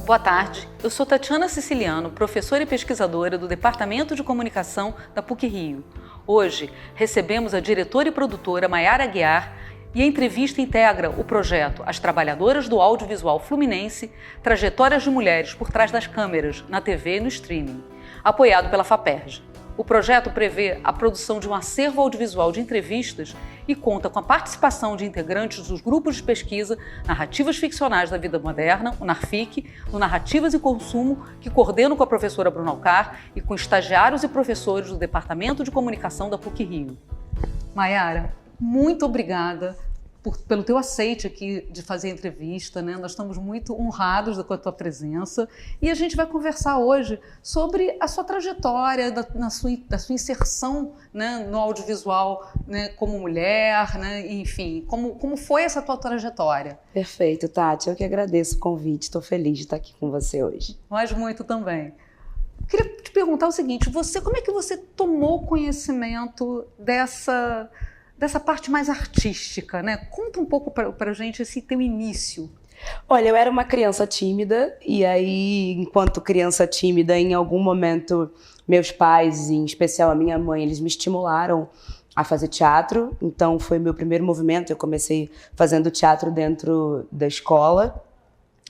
Boa tarde, eu sou Tatiana Siciliano, professora e pesquisadora do Departamento de Comunicação da PUC-Rio. Hoje, recebemos a diretora e produtora Mayara Aguiar e a entrevista integra o projeto As Trabalhadoras do Audiovisual Fluminense, Trajetórias de Mulheres por Trás das Câmeras, na TV e no streaming, apoiado pela FAPERJ. O projeto prevê a produção de um acervo audiovisual de entrevistas e conta com a participação de integrantes dos grupos de pesquisa Narrativas Ficcionais da Vida Moderna, o NARFIC, no Narrativas e Consumo, que coordeno com a professora Bruna Alcar e com estagiários e professores do Departamento de Comunicação da PUC-Rio. Mayara, muito obrigada pelo teu aceite aqui de fazer a entrevista, né? Nós estamos muito honrados com a tua presença e a gente vai conversar hoje sobre a sua trajetória, da sua inserção, né, no audiovisual, né, como mulher, né, enfim, como foi essa tua trajetória? Perfeito, Tati, eu que agradeço o convite, estou feliz de estar aqui com você hoje. Nós muito também. Queria te perguntar o seguinte, como é que você tomou conhecimento dessa parte mais artística, né? Conta um pouco para a gente esse teu início. Olha, eu era uma criança tímida e aí, enquanto criança tímida, em algum momento, meus pais, em especial a minha mãe, eles me estimularam a fazer teatro. Então, foi meu primeiro movimento. Eu comecei fazendo teatro dentro da escola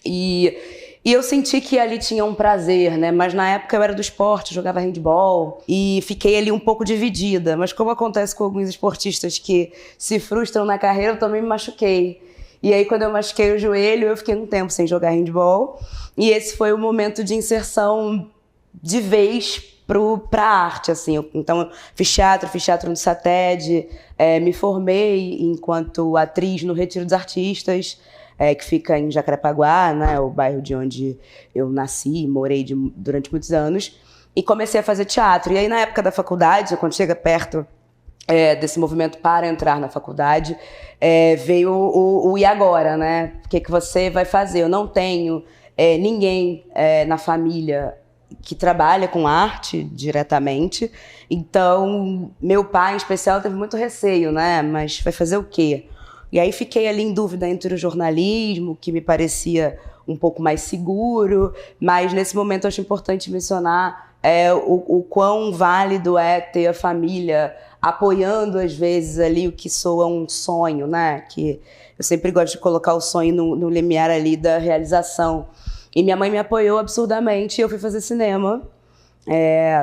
e eu senti que ali tinha um prazer, né? Mas na época eu era do esporte, jogava handball e fiquei ali um pouco dividida. Mas como acontece com alguns esportistas que se frustram na carreira, eu também me machuquei. E aí quando eu machuquei o joelho, eu fiquei um tempo sem jogar handball. E esse foi o momento de inserção de vez pra arte, assim. Então eu fiz teatro no SATED, me formei enquanto atriz no Retiro dos Artistas, que fica em Jacarepaguá, né, o bairro de onde eu nasci e morei durante muitos anos, e comecei a fazer teatro. E aí, na época da faculdade, quando chega perto desse movimento para entrar na faculdade, veio o e agora, né? O que você vai fazer? Eu não tenho ninguém na família que trabalha com arte diretamente, então meu pai, em especial, teve muito receio, né? Mas vai fazer o quê? E aí fiquei ali em dúvida entre o jornalismo, que me parecia um pouco mais seguro, mas nesse momento eu acho importante mencionar o quão válido é ter a família apoiando, às vezes, ali o que soa um sonho, né? Que eu sempre gosto de colocar o sonho no limiar ali da realização. E minha mãe me apoiou absurdamente e eu fui fazer cinema.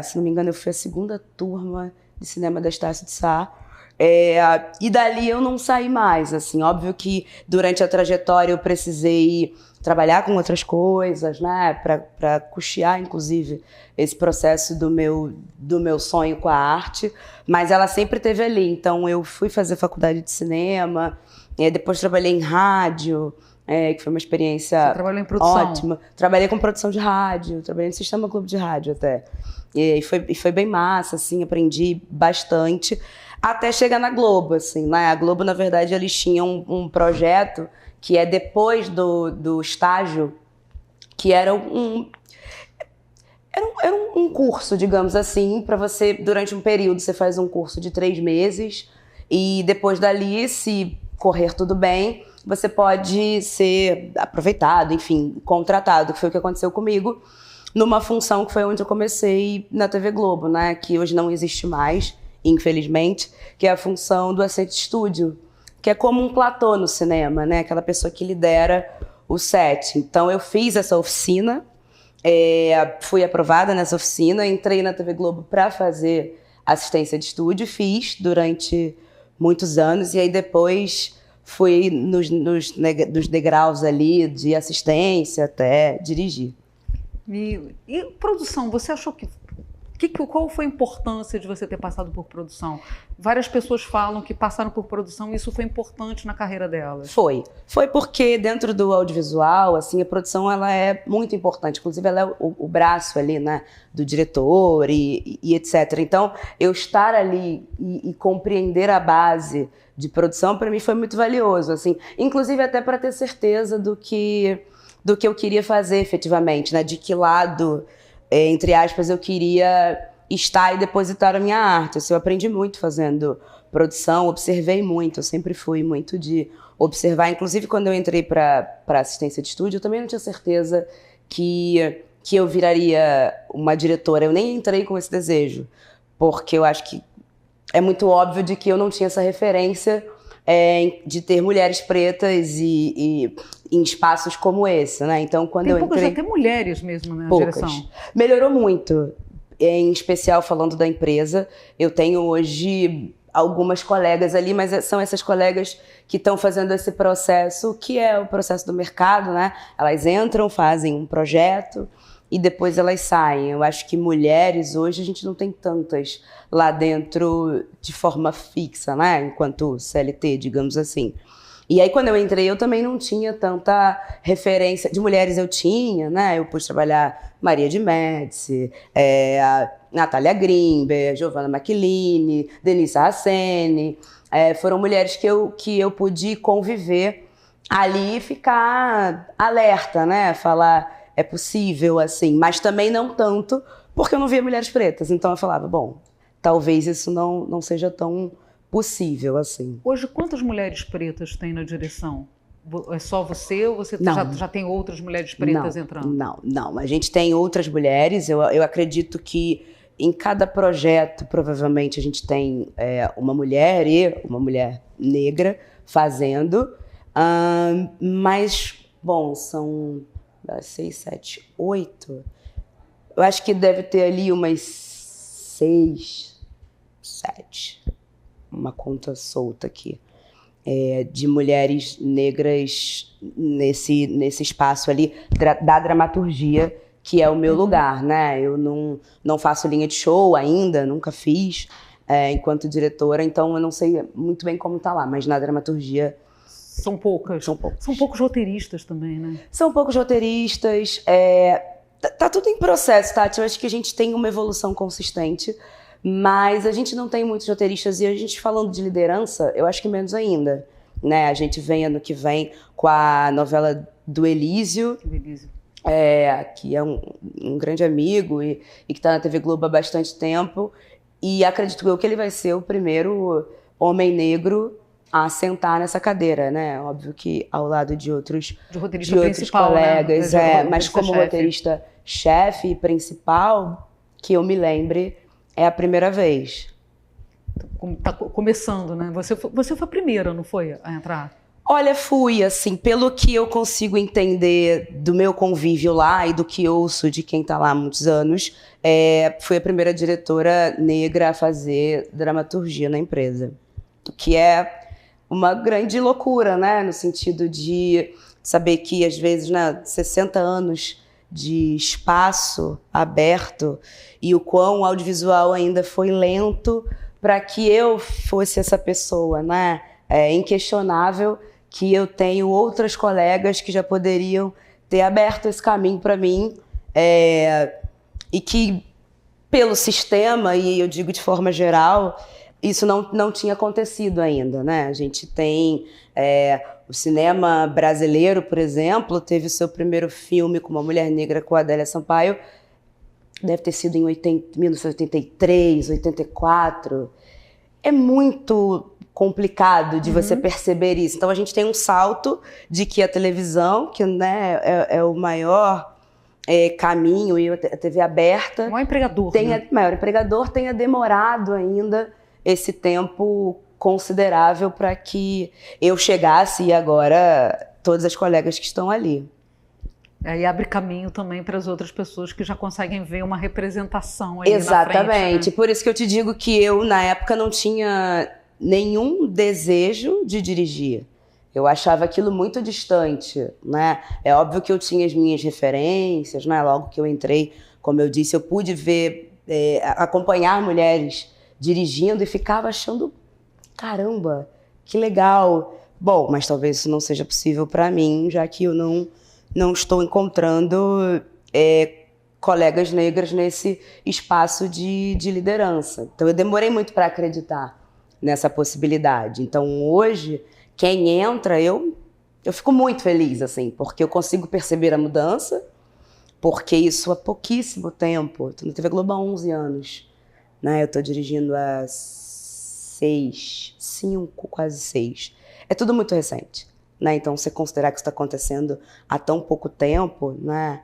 Se não me engano, eu fui a segunda turma de cinema da Estácio de Sá. E dali eu não saí mais, assim, óbvio que durante a trajetória eu precisei trabalhar com outras coisas, né, para custear, inclusive, esse processo do meu sonho com a arte, mas ela sempre esteve ali. Então eu fui fazer faculdade de cinema, depois trabalhei em rádio, que foi uma experiência. Você trabalhou em produção? Ótima. Trabalhei com produção de rádio, trabalhei no Sistema Clube de Rádio até, e foi bem massa, assim, aprendi bastante. Até chegar na Globo, assim, né? A Globo, na verdade, eles tinham um projeto que é depois do estágio, que era um curso, digamos assim, para você, durante um período, você faz um curso de 3 meses e depois dali, se correr tudo bem, você pode ser aproveitado, enfim, contratado, que foi o que aconteceu comigo, numa função que foi onde eu comecei na TV Globo, né? Que hoje não existe mais, infelizmente, que é a função do assistente de estúdio, que é como um platô no cinema, né? Aquela pessoa que lidera o set. Então eu fiz essa oficina, fui aprovada nessa oficina, entrei na TV Globo para fazer assistência de estúdio, fiz durante muitos anos e aí depois fui nos degraus ali de assistência até dirigir. E produção, você achou qual foi a importância de você ter passado por produção? Várias pessoas falam que passaram por produção e isso foi importante na carreira delas. Foi porque dentro do audiovisual, assim, a produção ela é muito importante. Inclusive, ela é o braço ali, né, do diretor e etc. Então, eu estar ali e compreender a base de produção, para mim, foi muito valioso. Assim, inclusive, até para ter certeza do que eu queria fazer efetivamente, né? De que lado, entre aspas, eu queria estar e depositar a minha arte. Assim, eu aprendi muito fazendo produção, observei muito, eu sempre fui muito de observar. Inclusive, quando eu entrei para assistência de estúdio, eu também não tinha certeza que eu viraria uma diretora. Eu nem entrei com esse desejo, porque eu acho que é muito óbvio de que eu não tinha essa referência de ter mulheres pretas e em espaços como esse, né? Então, quando eu entrei... Tem poucas até mulheres mesmo na direção. Melhorou muito, em especial falando da empresa. Eu tenho hoje algumas colegas ali, mas são essas colegas que estão fazendo esse processo, que é o processo do mercado, né? Elas entram, fazem um projeto e depois elas saem. Eu acho que mulheres hoje a gente não tem tantas lá dentro de forma fixa, né? Enquanto CLT, digamos assim. E aí, quando eu entrei, eu também não tinha tanta referência. De mulheres eu tinha, né? Eu pude trabalhar Maria de Médici, a Natália Grimber, Giovanna Maquiline, Denise Hassene. Foram mulheres que eu pude conviver ali e ficar alerta, né? Falar, é possível, assim. Mas também não tanto, porque eu não via mulheres pretas. Então eu falava, bom, talvez isso não seja tão possível, assim. Hoje, quantas mulheres pretas tem na direção? É só você ou você já tem outras mulheres pretas entrando? Não. A gente tem outras mulheres. Eu acredito que em cada projeto, provavelmente, a gente tem uma mulher e uma mulher negra fazendo. Mas, bom, são 6, 7, 8. Eu acho que deve ter ali umas 6, 7. Uma conta solta aqui, de mulheres negras nesse espaço ali da dramaturgia, que é o meu lugar, né? Eu não faço linha de show ainda, nunca fiz, enquanto diretora, então eu não sei muito bem como tá lá, mas na dramaturgia... São poucas. São poucos roteiristas também, né? São poucos roteiristas. Tá tudo em processo, Tati. Eu acho que a gente tem uma evolução consistente, mas a gente não tem muitos roteiristas, e a gente falando de liderança, eu acho que menos ainda, né? A gente vem ano que vem com a novela do Elísio, que é um grande amigo e que está na TV Globo há bastante tempo, e acredito eu que ele vai ser o primeiro homem negro a sentar nessa cadeira, né? Óbvio que ao lado de outros colegas, né? Mas como roteirista-chefe e principal, que eu me lembre, é a primeira vez. Tá começando, né? Você foi a primeira, não foi, a entrar? Olha, fui, assim, pelo que eu consigo entender do meu convívio lá e do que ouço de quem tá lá há muitos anos, fui a primeira diretora negra a fazer dramaturgia na empresa. O que é uma grande loucura, né? No sentido de saber que, às vezes, né, 60 anos de espaço aberto e o quão o audiovisual ainda foi lento para que eu fosse essa pessoa, né? É inquestionável que eu tenho outras colegas que já poderiam ter aberto esse caminho para mim, e que, pelo sistema, e eu digo de forma geral, isso não tinha acontecido ainda, né? A gente tem o cinema brasileiro, por exemplo, teve o seu primeiro filme com uma mulher negra, com a Adélia Sampaio, deve ter sido em 1983, 84. É muito complicado de você perceber isso. Então a gente tem um salto de que a televisão, que, né, é o maior caminho, e a TV aberta... O maior empregador. Maior empregador tenha demorado ainda esse tempo considerável para que eu chegasse, e agora todas as colegas que estão ali. E abre caminho também para as outras pessoas que já conseguem ver uma representação aí Exatamente. na frente, né? Por isso que eu te digo que eu, na época, não tinha nenhum desejo de dirigir. Eu achava aquilo muito distante, né? É óbvio que eu tinha as minhas referências, né? Logo que eu entrei, como eu disse, eu pude ver, acompanhar mulheres dirigindo e ficava achando, caramba, que legal. Bom, mas talvez isso não seja possível para mim, já que eu não estou encontrando colegas negras nesse espaço de liderança. Então eu demorei muito para acreditar nessa possibilidade. Então hoje, quem entra, eu fico muito feliz, assim, porque eu consigo perceber a mudança, porque isso há pouquíssimo tempo. Estou na TV Globo há 11 anos. Né? Eu estou dirigindo há 5, quase 6. É tudo muito recente, né? Então, você considerar que isso está acontecendo há tão pouco tempo, né?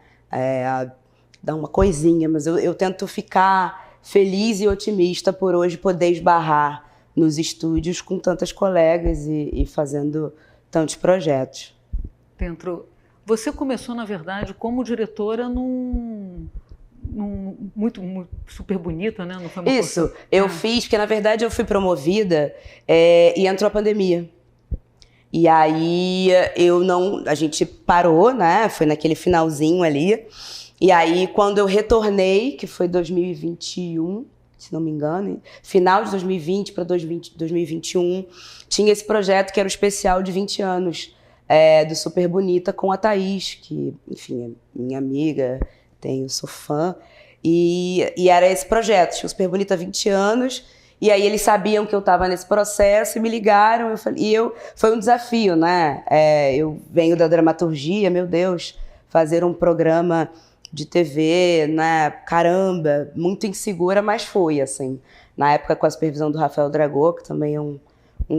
Dá uma coisinha, mas eu tento ficar feliz e otimista por hoje poder esbarrar nos estúdios com tantas colegas e fazendo tantos projetos. Você começou, na verdade, como diretora muito Super Bonita, né? Não foi Isso, eu fiz, porque na verdade eu fui promovida e entrou a pandemia. E aí a gente parou, né? Foi naquele finalzinho ali. E aí quando eu retornei, que foi 2021, se não me engano, final de 2020 para 2021, tinha esse projeto que era o especial de 20 anos do Super Bonita com a Thaís, que, enfim, é minha amiga, sou fã. E era esse projeto, tinha o Super Bonita 20 anos, e aí eles sabiam que eu estava nesse processo e me ligaram, foi um desafio, né? Eu venho da dramaturgia, meu Deus, fazer um programa de TV, né? Caramba, muito insegura, mas foi, assim. Na época com a supervisão do Rafael Dragô, que também é um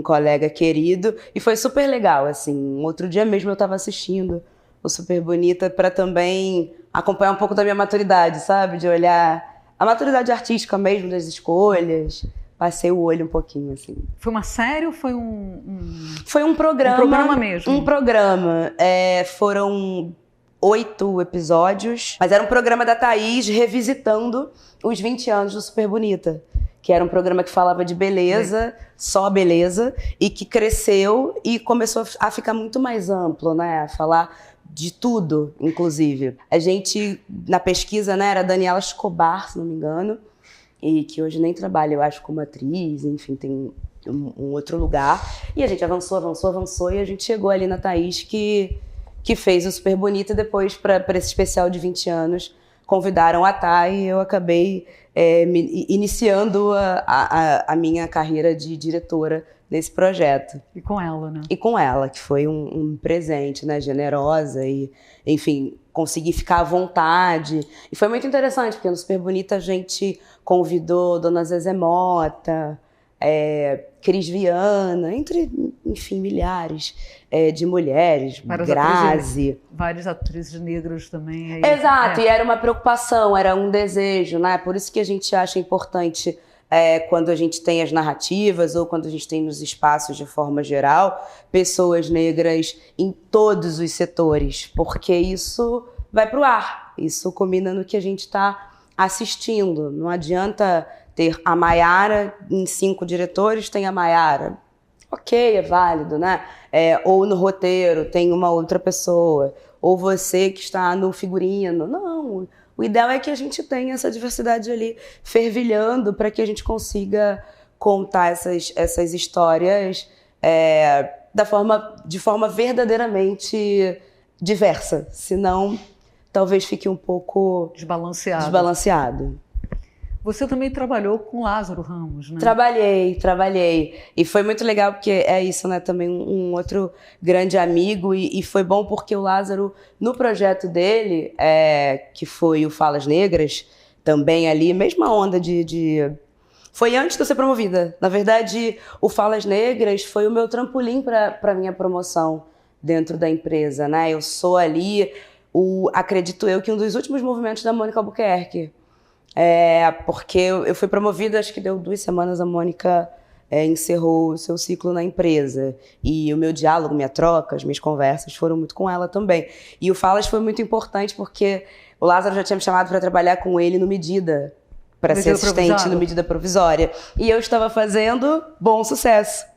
colega querido, e foi super legal, assim. Um outro dia mesmo eu estava assistindo o Super Bonita para também acompanhar um pouco da minha maturidade, sabe? De olhar a maturidade artística mesmo das escolhas. Passei o olho um pouquinho, assim. Foi uma série ou foi Foi um programa. Um programa mesmo? Um programa. Foram 8 episódios, mas era um programa da Thaís revisitando os 20 anos do Super Bonita, que era um programa que falava de beleza, só beleza, e que cresceu e começou a ficar muito mais amplo, né? A falar de tudo, inclusive. A gente, na pesquisa, né, era a Daniela Escobar, se não me engano, e que hoje nem trabalha, eu acho, como atriz, enfim, tem um outro lugar. E a gente avançou, e a gente chegou ali na Thaís, que fez o Super Bonita, e depois, para esse especial de 20 anos, convidaram a Thay, e eu acabei iniciando a minha carreira de diretora nesse projeto. E com ela, né? E com ela, que foi um presente, né? Generosa e, enfim, consegui ficar à vontade. E foi muito interessante, porque no Super Bonita a gente convidou Dona Zezé Mota, Cris Viana, entre, enfim, milhares de mulheres, Grazi. Várias atrizes negras também. Exato, e era uma preocupação, era um desejo, né? Por isso que a gente acha importante, quando a gente tem as narrativas ou quando a gente tem nos espaços de forma geral, pessoas negras em todos os setores, porque isso vai pro ar, isso combina no que a gente está assistindo. Não adianta ter a Maiara em 5 diretores, tem a Maiara. Ok, é válido, né? Ou no roteiro tem uma outra pessoa. Ou você que está no figurino. Não, o ideal é que a gente tenha essa diversidade ali fervilhando para que a gente consiga contar essas histórias de forma verdadeiramente diversa. Senão, talvez fique um pouco desbalanceado. Você também trabalhou com Lázaro Ramos, né? Trabalhei. E foi muito legal, porque é isso, né? Também um outro grande amigo. E foi bom porque o Lázaro, no projeto dele, que foi o Falas Negras, também ali, mesma onda Foi antes de eu ser promovida. Na verdade, o Falas Negras foi o meu trampolim para a minha promoção dentro da empresa, né? Eu sou ali, acredito eu, que um dos últimos movimentos da Mônica Albuquerque. Porque eu fui promovida, acho que deu 2 semanas, a Mônica encerrou o seu ciclo na empresa. E o meu diálogo, minha troca, as minhas conversas foram muito com ela também. E o Falas foi muito importante porque o Lázaro já tinha me chamado para trabalhar com ele no Medida, para ser assistente no Medida Provisória. E eu estava fazendo bom sucesso.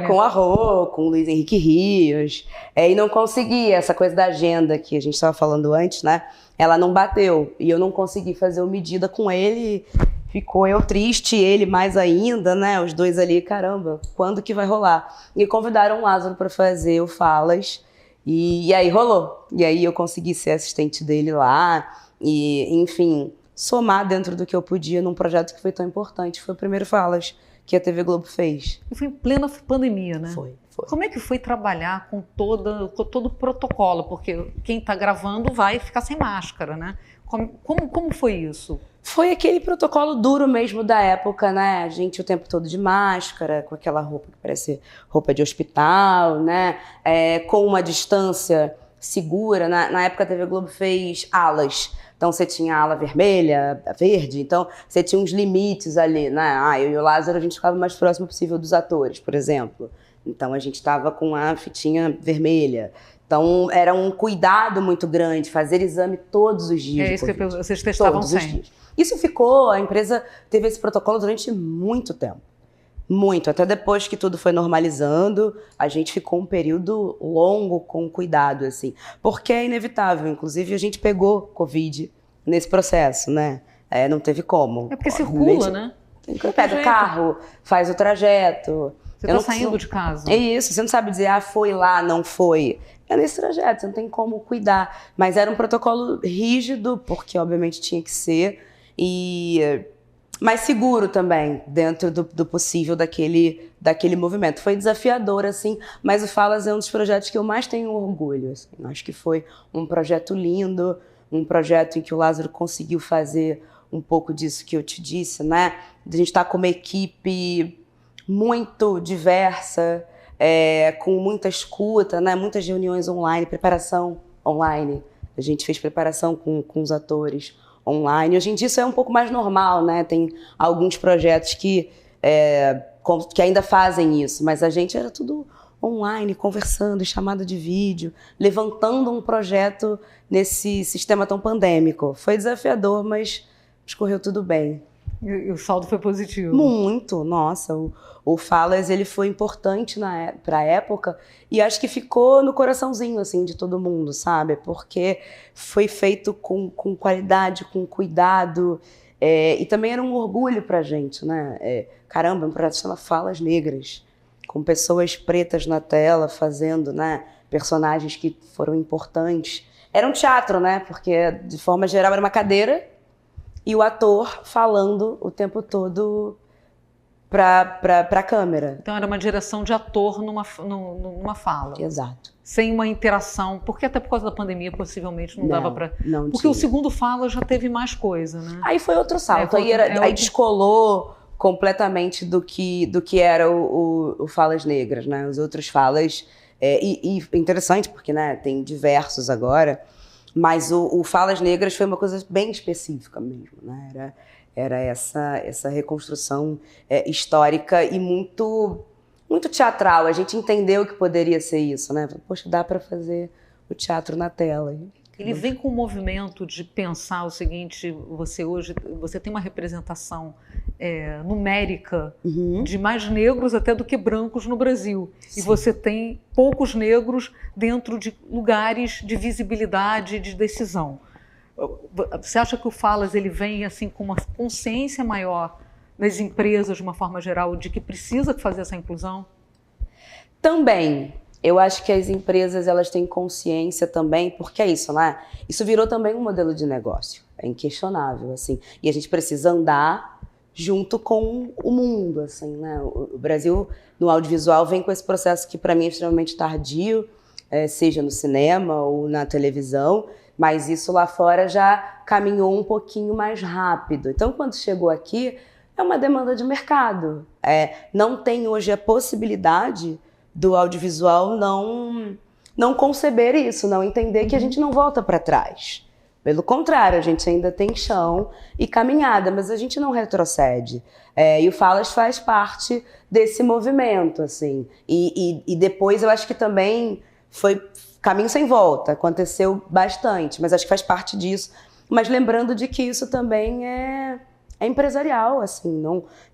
Com a Rô, com o Luiz Henrique Rios. E não consegui, essa coisa da agenda que a gente estava falando antes, né? Ela não bateu, e eu não consegui fazer o Medida com ele, ficou eu triste, ele mais ainda, né? Os dois ali, caramba, quando que vai rolar? E convidaram o Lázaro para fazer o Falas, e aí rolou. E aí eu consegui ser assistente dele lá, e enfim, somar dentro do que eu podia num projeto que foi tão importante. Foi o primeiro Falas que a TV Globo fez. E foi em plena pandemia, né? Foi Como é que foi trabalhar com todo o protocolo? Porque quem está gravando vai ficar sem máscara, né? Como foi isso? Foi aquele protocolo duro mesmo da época, né? A gente o tempo todo de máscara, com aquela roupa que parece roupa de hospital, né? Com uma distância segura. Na época a TV Globo fez alas. Então você tinha a ala vermelha, a verde, então você tinha uns limites ali, né? Eu e o Lázaro, a gente ficava o mais próximo possível dos atores, por exemplo. Então a gente estava com a fitinha vermelha. Então era um cuidado muito grande, fazer exame todos os dias. É isso que vocês testavam sem. Isso ficou, a empresa teve esse protocolo durante muito tempo. Muito, até depois que tudo foi normalizando, a gente ficou um período longo com cuidado, assim. Porque é inevitável, inclusive a gente pegou Covid nesse processo, né? Não teve como. É porque circula, né? Pega carro, faz o trajeto. Você tá saindo de casa. É isso, você não sabe dizer, foi lá, não foi. É nesse trajeto, você não tem como cuidar. Mas era um protocolo rígido, porque obviamente tinha que ser, e mais seguro também, dentro do possível daquele movimento. Foi desafiador, assim, mas o Falas é um dos projetos que eu mais tenho orgulho. Assim. Acho que foi um projeto lindo, um projeto em que o Lázaro conseguiu fazer um pouco disso que eu te disse, né? De a gente estar com uma equipe muito diversa, com muita escuta, né? Muitas reuniões online, preparação online. A gente fez preparação com os atores online. Hoje em dia isso é um pouco mais normal, né? Tem alguns projetos que ainda fazem isso, mas a gente era tudo online, conversando, chamada de vídeo, levantando um projeto nesse sistema tão pandêmico. Foi desafiador, mas correu tudo bem. E o saldo foi positivo? Muito, nossa. O Falas, ele foi importante para a época e acho que ficou no coraçãozinho, assim, de todo mundo, sabe? Porque foi feito com qualidade, com cuidado, e também era um orgulho pra gente, né? Caramba, um projeto chama Falas Negras, com pessoas pretas na tela fazendo, né, personagens que foram importantes. Era um teatro, né? Porque, de forma geral, era uma cadeira e o ator falando o tempo todo para a câmera. Então era uma direção de ator numa fala. Exato. Sem uma interação, porque até por causa da pandemia possivelmente não dava para... Porque tinha. O segundo fala já teve mais coisa, né? Aí foi outro salto, aí descolou completamente do que era o Falas Negras, né? Os outros falas... E interessante porque, né, tem diversos agora, mas o Falas Negras foi uma coisa bem específica mesmo, né? Era essa reconstrução histórica e muito, muito teatral. A gente entendeu que poderia ser isso, né? Poxa, dá para fazer o teatro na tela. Ele vem com o movimento de pensar o seguinte: você tem uma representação numérica de mais negros até do que brancos no Brasil. Sim. E você tem poucos negros dentro de lugares de visibilidade, de decisão. Você acha que o Falas ele vem assim com uma consciência maior nas empresas de uma forma geral de que precisa fazer essa inclusão? Também. Eu acho que as empresas elas têm consciência também, porque é isso, né? Isso virou também um modelo de negócio, é inquestionável, assim. E a gente precisa andar junto com o mundo, assim, né? O Brasil, no audiovisual, vem com esse processo que para mim é extremamente tardio, seja no cinema ou na televisão, mas isso lá fora já caminhou um pouquinho mais rápido. Então, quando chegou aqui, é uma demanda de mercado. Não tem hoje a possibilidade do audiovisual não conceber isso, não entender que a gente não volta para trás. Pelo contrário, a gente ainda tem chão e caminhada, mas a gente não retrocede. E o Falas faz parte desse movimento, assim. E depois eu acho que também foi caminho sem volta, aconteceu bastante, mas acho que faz parte disso. Mas lembrando de que isso também é empresarial, assim,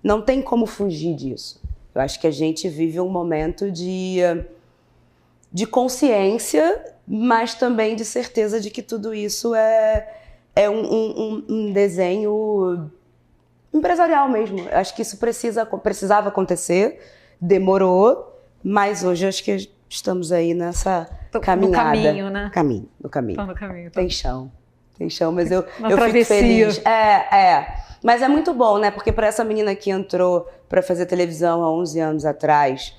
não tem como fugir disso. Eu acho que a gente vive um momento de consciência, mas também de certeza de que tudo isso é um desenho empresarial mesmo. Eu acho que isso precisava acontecer, demorou, mas hoje acho que estamos aí nessa caminhada. No caminho, né? No caminho. Tá no caminho. Tá. Tem chão, mas eu fico feliz. Mas é muito bom, né? Porque para essa menina que entrou para fazer televisão há 11 anos atrás,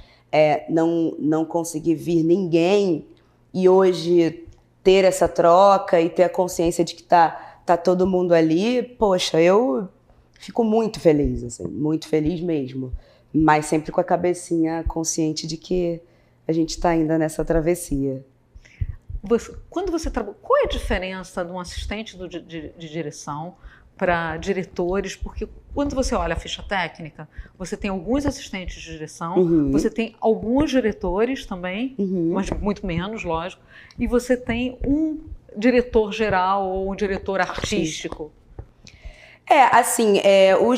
não conseguir vir ninguém e hoje ter essa troca e ter a consciência de que tá todo mundo ali, poxa, eu fico muito feliz, assim, muito feliz mesmo. Mas sempre com a cabecinha consciente de que a gente está ainda nessa travessia. Quando você trabalha, qual é a diferença de um assistente de direção para diretores? Porque quando você olha a ficha técnica, você tem alguns assistentes de direção, você tem alguns diretores também, mas muito menos, lógico, e você tem um diretor geral ou um diretor artístico.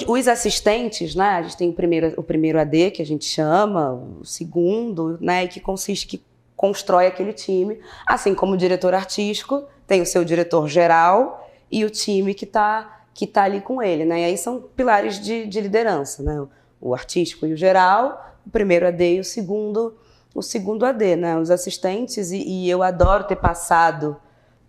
Os assistentes, né, a gente tem o primeiro AD, que a gente chama, o segundo, né, que constrói aquele time, assim como o diretor artístico tem o seu diretor geral e o time que tá ali com ele, né, e aí são pilares de liderança, né, o artístico e o geral, o primeiro AD e o segundo AD, né, os assistentes, e eu adoro ter passado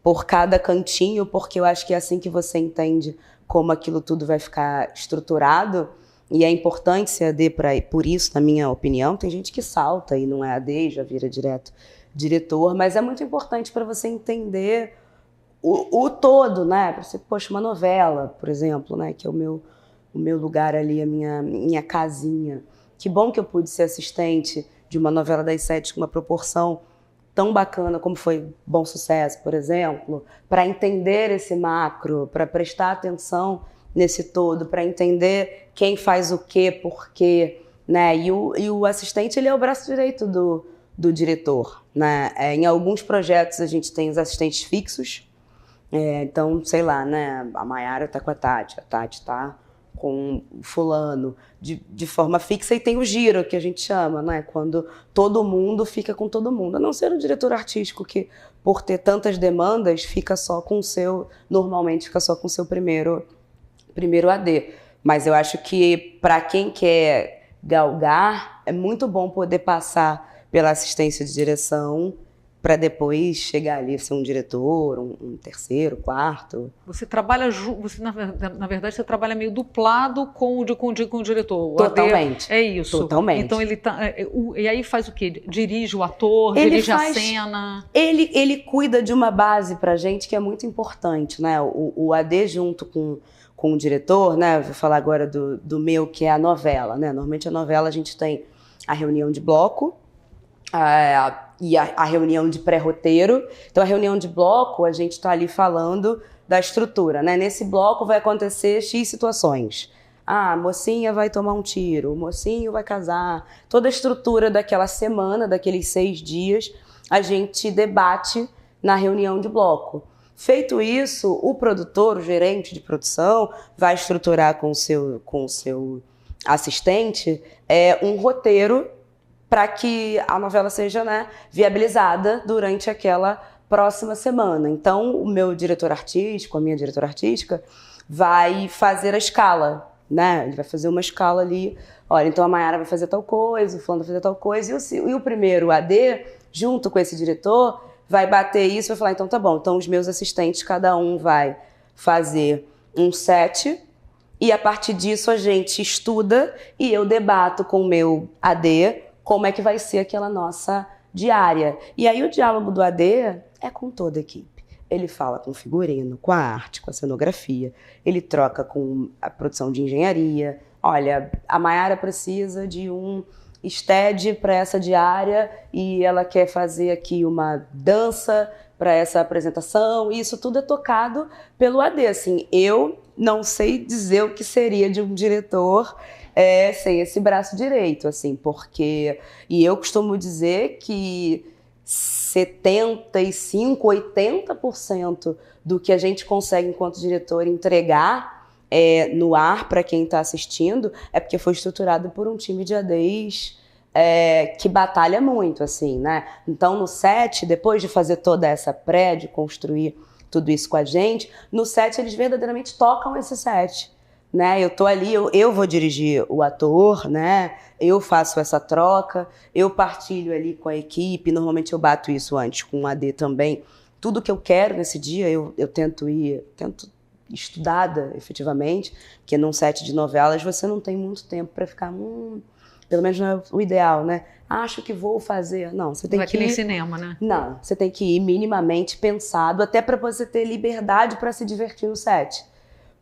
por cada cantinho, porque eu acho que é assim que você entende como aquilo tudo vai ficar estruturado, e é importante ser AD por isso, na minha opinião. Tem gente que salta e não é AD e já vira direto diretor, mas é muito importante para você entender o todo, né? Pra você, poxa, uma novela, por exemplo, né? Que é o meu lugar ali, a minha casinha. Que bom que eu pude ser assistente de uma novela das 7 com uma proporção tão bacana como foi Bom Sucesso, por exemplo, para entender esse macro, para prestar atenção nesse todo, para entender quem faz o quê, por quê, né? E o assistente, ele é o braço direito do diretor, né? Em alguns projetos a gente tem os assistentes fixos, então, sei lá, né? A Mayara tá com a Tati tá com o fulano, de forma fixa, e tem o giro, que a gente chama, né? Quando todo mundo fica com todo mundo. A não ser o diretor artístico, que por ter tantas demandas, normalmente fica só com o seu primeiro AD. Mas eu acho que para quem quer galgar, é muito bom poder passar pela assistência de direção para depois chegar ali, ser um diretor, um terceiro, quarto. Você trabalha, na verdade, você trabalha meio duplado com o diretor. Totalmente. É isso. Totalmente. Então ele e aí faz o quê? Dirige o ator, dirige a cena? Ele cuida de uma base pra gente que é muito importante, né? O AD junto com o diretor, né? Vou falar agora do meu, que é a novela, né? Normalmente a novela a gente tem a reunião de bloco, e a reunião de pré-roteiro. Então, a reunião de bloco, a gente está ali falando da estrutura, né? Nesse bloco vai acontecer X situações. A mocinha vai tomar um tiro, o mocinho vai casar. Toda a estrutura daquela semana, daqueles 6 dias, a gente debate na reunião de bloco. Feito isso, o produtor, o gerente de produção, vai estruturar com o seu assistente um roteiro para que a novela seja, né, viabilizada durante aquela próxima semana. Então, o meu diretor artístico, a minha diretora artística, vai fazer a escala, né? Ele vai fazer uma escala ali. Olha, então a Mayara vai fazer tal coisa, o fulano vai fazer tal coisa, e o primeiro AD, junto com esse diretor, vai bater isso e vai falar, então tá bom, então os meus assistentes, cada um vai fazer um set, e a partir disso a gente estuda e eu debato com o meu AD como é que vai ser aquela nossa diária. E aí o diálogo do AD é com toda a equipe. Ele fala com o figurino, com a arte, com a cenografia, ele troca com a produção de engenharia. Olha, a Mayara precisa de um stead para essa diária e ela quer fazer aqui uma dança para essa apresentação. E isso tudo é tocado pelo AD. Assim, eu não sei dizer o que seria de um diretor sem esse braço direito, assim, porque... E eu costumo dizer que 75%, 80% do que a gente consegue, enquanto diretor, entregar no ar para quem está assistindo é porque foi estruturado por um time de ADs que batalha muito, assim, né? Então, no set, depois de fazer toda essa de construir tudo isso com a gente, no set eles verdadeiramente tocam esse set. Né? Eu tô ali, eu vou dirigir o ator, né? Eu faço essa troca, eu partilho ali com a equipe, normalmente eu bato isso antes com o AD também. Tudo que eu quero nesse dia, eu tento estudada, efetivamente, porque num set de novelas você não tem muito tempo para ficar, pelo menos não é o ideal, né? Acho que vou fazer. Não, você tem Não é que que nem ir... cinema, né? Não, você tem que ir minimamente pensado, até para você ter liberdade para se divertir no set.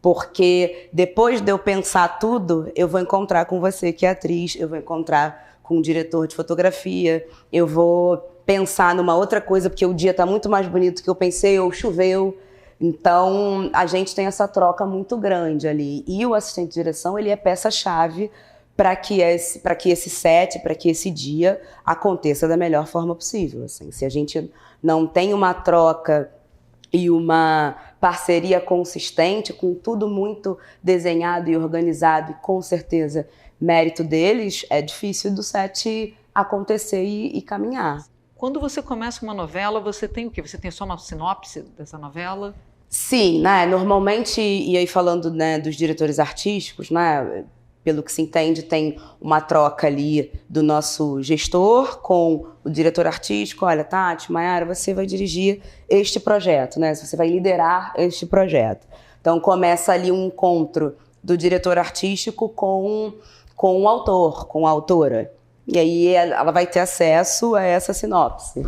Porque depois de eu pensar tudo, eu vou encontrar com você que é atriz, eu vou encontrar com o diretor de fotografia, eu vou pensar numa outra coisa, porque o dia está muito mais bonito do que eu pensei, ou choveu. Então, a gente tem essa troca muito grande ali. E o assistente de direção, ele é peça-chave para que esse set, para que esse dia aconteça da melhor forma possível. Assim. Se a gente não tem uma troca e uma parceria consistente, com tudo muito desenhado e organizado, e com certeza mérito deles, é difícil do set acontecer e caminhar. Quando você começa uma novela, você tem o quê? Você tem só uma sinopse dessa novela? Sim, né? Normalmente, e aí falando, né, dos diretores artísticos, né, pelo que se entende, tem uma troca ali do nosso gestor com o diretor artístico. Olha, Tati, Mayara, você vai dirigir este projeto, né? Você vai liderar este projeto. Então começa ali um encontro do diretor artístico com o autor, com a autora. E aí ela vai ter acesso a essa sinopse.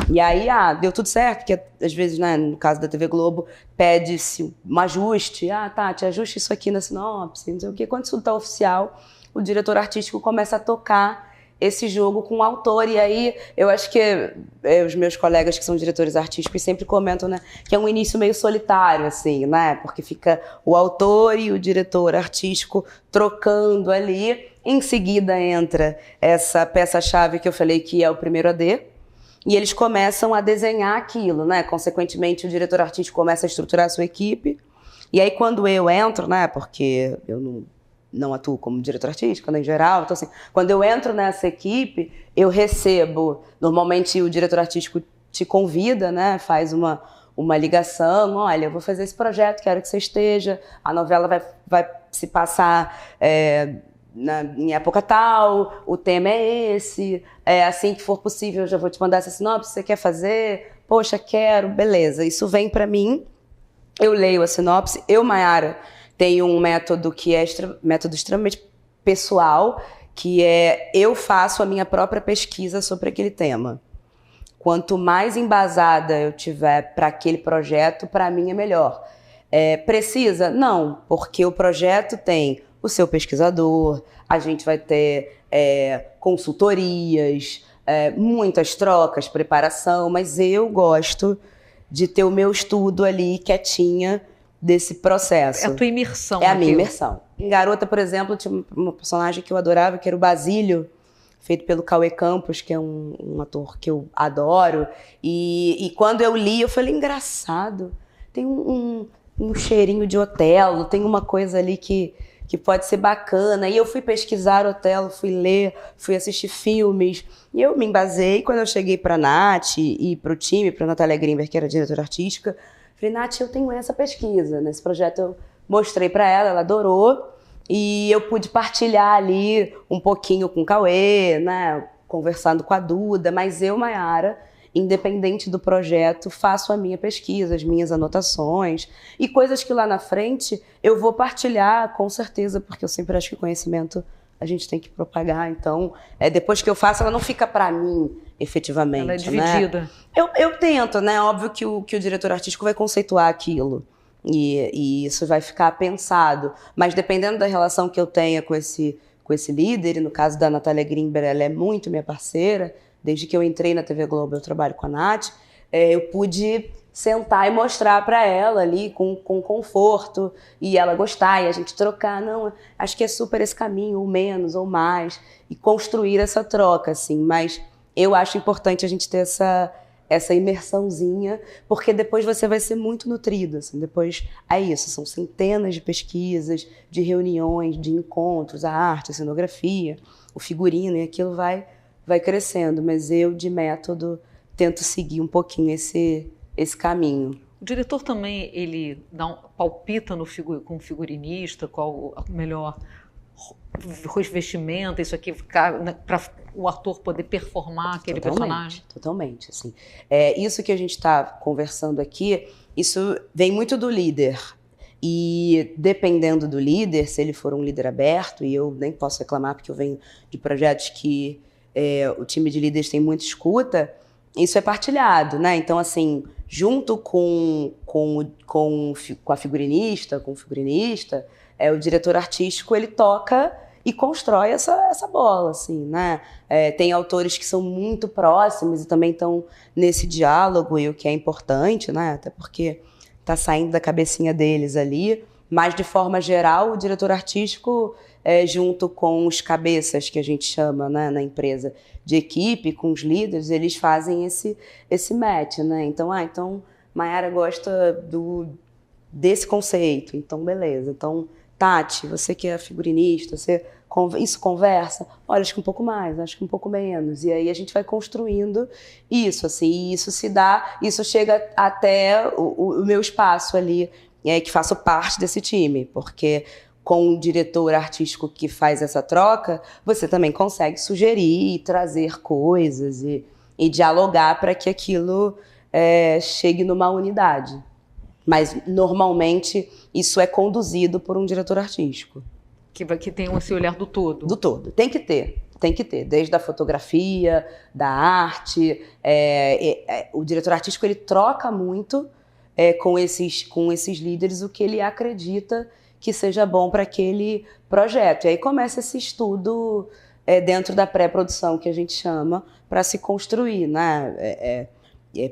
E aí, deu tudo certo, porque às vezes, né, no caso da TV Globo, pede-se um ajuste. Tati, ajuste isso aqui na sinopse, não sei o quê. Quando isso está oficial, o diretor artístico começa a tocar esse jogo com o autor. E aí, eu acho que os meus colegas que são diretores artísticos sempre comentam, né, que é um início meio solitário, assim, né? Porque fica o autor e o diretor artístico trocando ali. Em seguida entra essa peça-chave que eu falei que é o primeiro AD, e eles começam a desenhar aquilo, né? Consequentemente, o diretor artístico começa a estruturar a sua equipe, e aí quando eu entro, né? Porque eu não atuo como diretor artístico, né, em geral, então assim, quando eu entro nessa equipe, eu recebo, normalmente o diretor artístico te convida, né? Faz uma ligação, olha, eu vou fazer esse projeto, quero que você esteja, a novela vai se passar... em época tal, o tema é esse, assim que for possível eu já vou te mandar essa sinopse, você quer fazer? Poxa, quero, beleza. Isso vem para mim, eu leio a sinopse, Mayara, tenho um método que é método extremamente pessoal, que é eu faço a minha própria pesquisa sobre aquele tema. Quanto mais embasada eu tiver para aquele projeto, para mim é melhor. Precisa? Não, porque o projeto tem o seu pesquisador, a gente vai ter consultorias, muitas trocas, preparação, mas eu gosto de ter o meu estudo ali quietinha desse processo. É a tua imersão. É a minha imersão. Em Garota, por exemplo, tinha uma personagem que eu adorava, que era o Basílio, feito pelo Cauê Campos, que é um ator que eu adoro. E quando eu li, eu falei, engraçado, tem um cheirinho de Otelo, tem uma coisa ali que pode ser bacana. E eu fui pesquisar Otelo, fui ler, fui assistir filmes. E eu me embasei. Quando eu cheguei para a Nath e para o time, para a Natália Grimberg, que era diretora artística, falei, Nath, eu tenho essa pesquisa. Nesse projeto eu mostrei para ela adorou. E eu pude partilhar ali um pouquinho com o Cauê, né, conversando com a Duda. Mas eu, Mayara, independente do projeto, faço a minha pesquisa, as minhas anotações e coisas que lá na frente eu vou partilhar, com certeza, porque eu sempre acho que conhecimento a gente tem que propagar. Então, depois que eu faço, ela não fica para mim, efetivamente. Ela é dividida. Né? Eu tento, né? Óbvio que o diretor artístico vai conceituar aquilo e isso vai ficar pensado. Mas dependendo da relação que eu tenha com esse líder, e no caso da Natália Grimberg, ela é muito minha parceira. Desde que eu entrei na TV Globo, eu trabalho com a Nath, eu pude sentar e mostrar para ela ali com conforto e ela gostar e a gente trocar. Não, acho que é super esse caminho, ou menos, ou mais, e construir essa troca, assim. Mas eu acho importante a gente ter essa imersãozinha, porque depois você vai ser muito nutrido, assim. Depois é isso, são centenas de pesquisas, de reuniões, de encontros, a arte, a cenografia, o figurino, e aquilo vai crescendo, mas eu, de método, tento seguir um pouquinho esse caminho. O diretor também, ele palpita com o figurinista, qual o melhor vestimenta, isso aqui, para o ator poder performar aquele personagem? Totalmente, assim. Isso que a gente está conversando aqui, isso vem muito do líder. E dependendo do líder, se ele for um líder aberto, e eu nem posso reclamar porque eu venho de projetos que o time de líderes tem muita escuta, isso é partilhado, né? Então, assim, junto com a figurinista, com o figurinista, o diretor artístico, ele toca e constrói essa bola, assim, né? Tem autores que são muito próximos e também estão nesse diálogo, e o que é importante, né? Até porque está saindo da cabecinha deles ali, mas de forma geral o diretor artístico, junto com os cabeças que a gente chama, né, na empresa de equipe, com os líderes, eles fazem esse match, né? Então Mayara gosta desse conceito, então beleza. Então, Tati, você que é figurinista, isso conversa? Olha, acho que um pouco mais, acho que um pouco menos. E aí a gente vai construindo isso, assim, e isso chega até o meu espaço ali, que faço parte desse time, porque com o diretor artístico que faz essa troca, você também consegue sugerir e trazer coisas e dialogar para que aquilo chegue numa unidade. Mas, normalmente, isso é conduzido por um diretor artístico. Que tem esse olhar do todo. Do todo. Tem que ter. Desde a fotografia, da arte. O diretor artístico, ele troca muito com esses líderes o que ele acredita que seja bom para aquele projeto. E aí começa esse estudo dentro da pré-produção, que a gente chama, para se construir, né?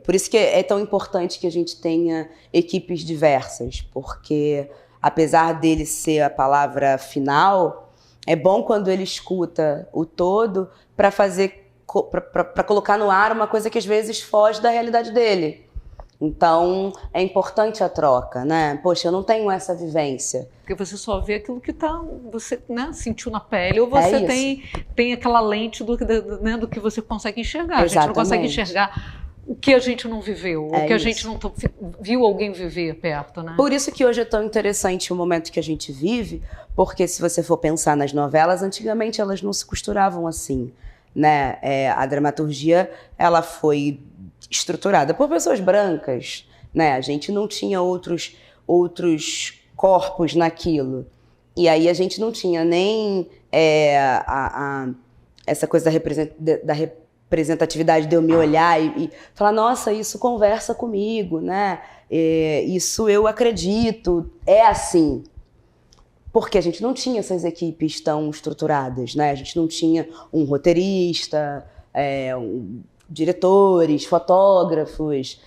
Por isso que é tão importante que a gente tenha equipes diversas, porque apesar dele ser a palavra final, é bom quando ele escuta o todo para colocar no ar uma coisa que às vezes foge da realidade dele. Então, é importante a troca, né? Poxa, eu não tenho essa vivência. Porque você só vê aquilo que você, né, sentiu na pele, ou você tem aquela lente do que você consegue enxergar. Exatamente. A gente não consegue enxergar o que a gente não viveu, o que a gente não viu alguém viver perto, né? Por isso que hoje é tão interessante o momento que a gente vive, porque se você for pensar nas novelas, antigamente elas não se costuravam assim, né? A dramaturgia, ela foi estruturada por pessoas brancas, né? A gente não tinha outros corpos naquilo. E aí a gente não tinha nem essa coisa da representatividade de eu me olhar e falar, nossa, isso conversa comigo, né? Isso eu acredito, é assim. Porque a gente não tinha essas equipes tão estruturadas, né? A gente não tinha um roteirista, diretores, fotógrafos,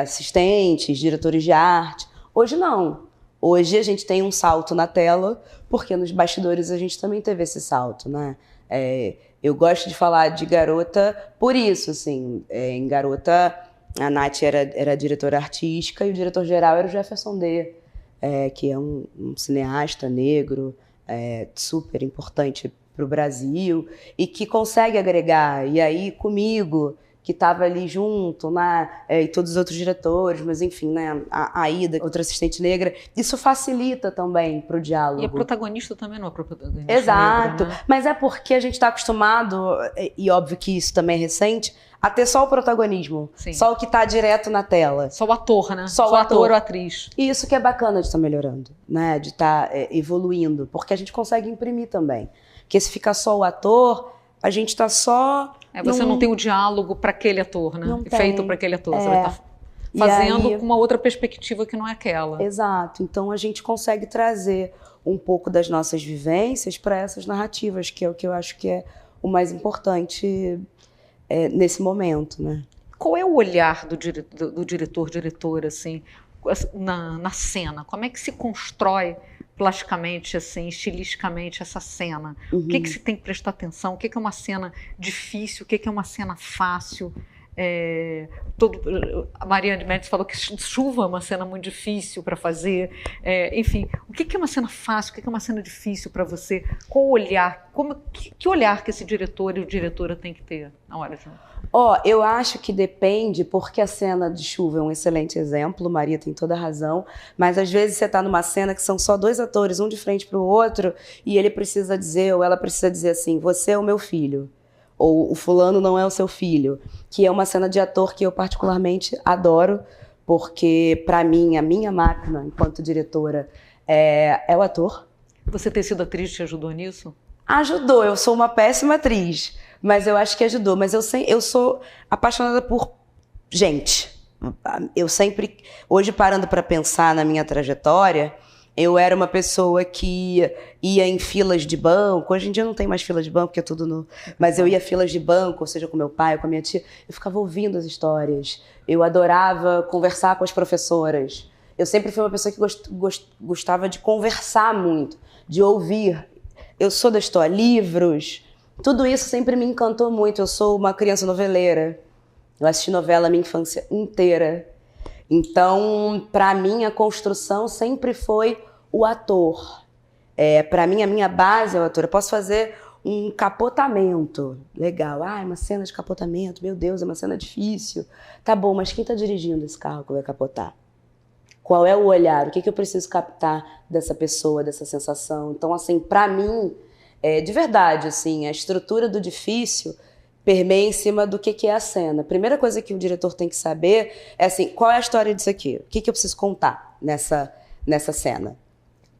assistentes, diretores de arte. Hoje não. Hoje a gente tem um salto na tela, porque nos bastidores a gente também teve esse salto, né? Eu gosto de falar de Garota por isso, assim. Em Garota, a Nath era diretora artística e o diretor-geral era o Jefferson D., que é um cineasta negro, super importante para o Brasil e que consegue agregar. E aí, comigo, que estava ali junto, né, e todos os outros diretores, mas enfim, né, a Aida, outra assistente negra, isso facilita também para o diálogo. E a protagonista também não é protagonista. Exato, negra, né? Mas é porque a gente está acostumado, e óbvio que isso também é recente, a ter só o protagonismo, Sim. Só o que está direto na tela. Só o ator, né? Só o ator ou atriz. E isso que é bacana de estar melhorando, né, de estar evoluindo, porque a gente consegue imprimir também. Porque se ficar só o ator, a gente está só... Você não tem o diálogo para aquele ator, né? Não Feito para aquele ator. Você vai estar fazendo com uma outra perspectiva que não é aquela. Exato. Então a gente consegue trazer um pouco das nossas vivências para essas narrativas, que é o que eu acho que é o mais importante nesse momento, né? Qual é o olhar do diretor, diretora, assim, na cena? Como é que se constrói plasticamente, assim, estilisticamente essa cena? Uhum. O que se tem que prestar atenção? O que é uma cena difícil? O que é uma cena fácil? A Mariana de Médici falou que chuva é uma cena muito difícil para fazer. Enfim, o que é uma cena fácil? O que é uma cena difícil para você? Qual o olhar? Que olhar que esse diretor e a diretora tem que ter na hora de... Eu acho que depende, porque a cena de chuva é um excelente exemplo, Maria tem toda a razão, mas às vezes você está numa cena que são só dois atores, um de frente para o outro, e ele precisa dizer, ou ela precisa dizer assim, você é o meu filho, ou o fulano não é o seu filho, que é uma cena de ator que eu particularmente adoro, porque para mim, a minha máquina, enquanto diretora, é o ator. Você ter sido atriz te ajudou nisso? Ajudou, eu sou uma péssima atriz, mas eu acho que ajudou. Mas eu sou apaixonada por gente. Eu sempre, hoje parando para pensar na minha trajetória, eu era uma pessoa que ia em filas de banco. Hoje em dia não tem mais fila de banco, porque é tudo no... Mas eu ia filas de banco, ou seja, com meu pai, com a minha tia. Eu ficava ouvindo as histórias. Eu adorava conversar com as professoras. Eu sempre fui uma pessoa que gostava de conversar muito, de ouvir. Eu sou da história, livros. Tudo isso sempre me encantou muito. Eu sou uma criança noveleira. Eu assisti novela a minha infância inteira. Então, para mim, a construção sempre foi o ator. Para mim, a minha base é o ator. Eu posso fazer um capotamento. Legal. Ah, é uma cena de capotamento. Meu Deus, é uma cena difícil. Tá bom, mas quem está dirigindo esse carro que vai capotar? Qual é o olhar? O que eu preciso captar dessa pessoa, dessa sensação? Então, assim, para mim, de verdade, assim, a estrutura do difícil permeia em cima do que é a cena. A primeira coisa que o diretor tem que saber é assim, qual é a história disso aqui? O que eu preciso contar nessa cena?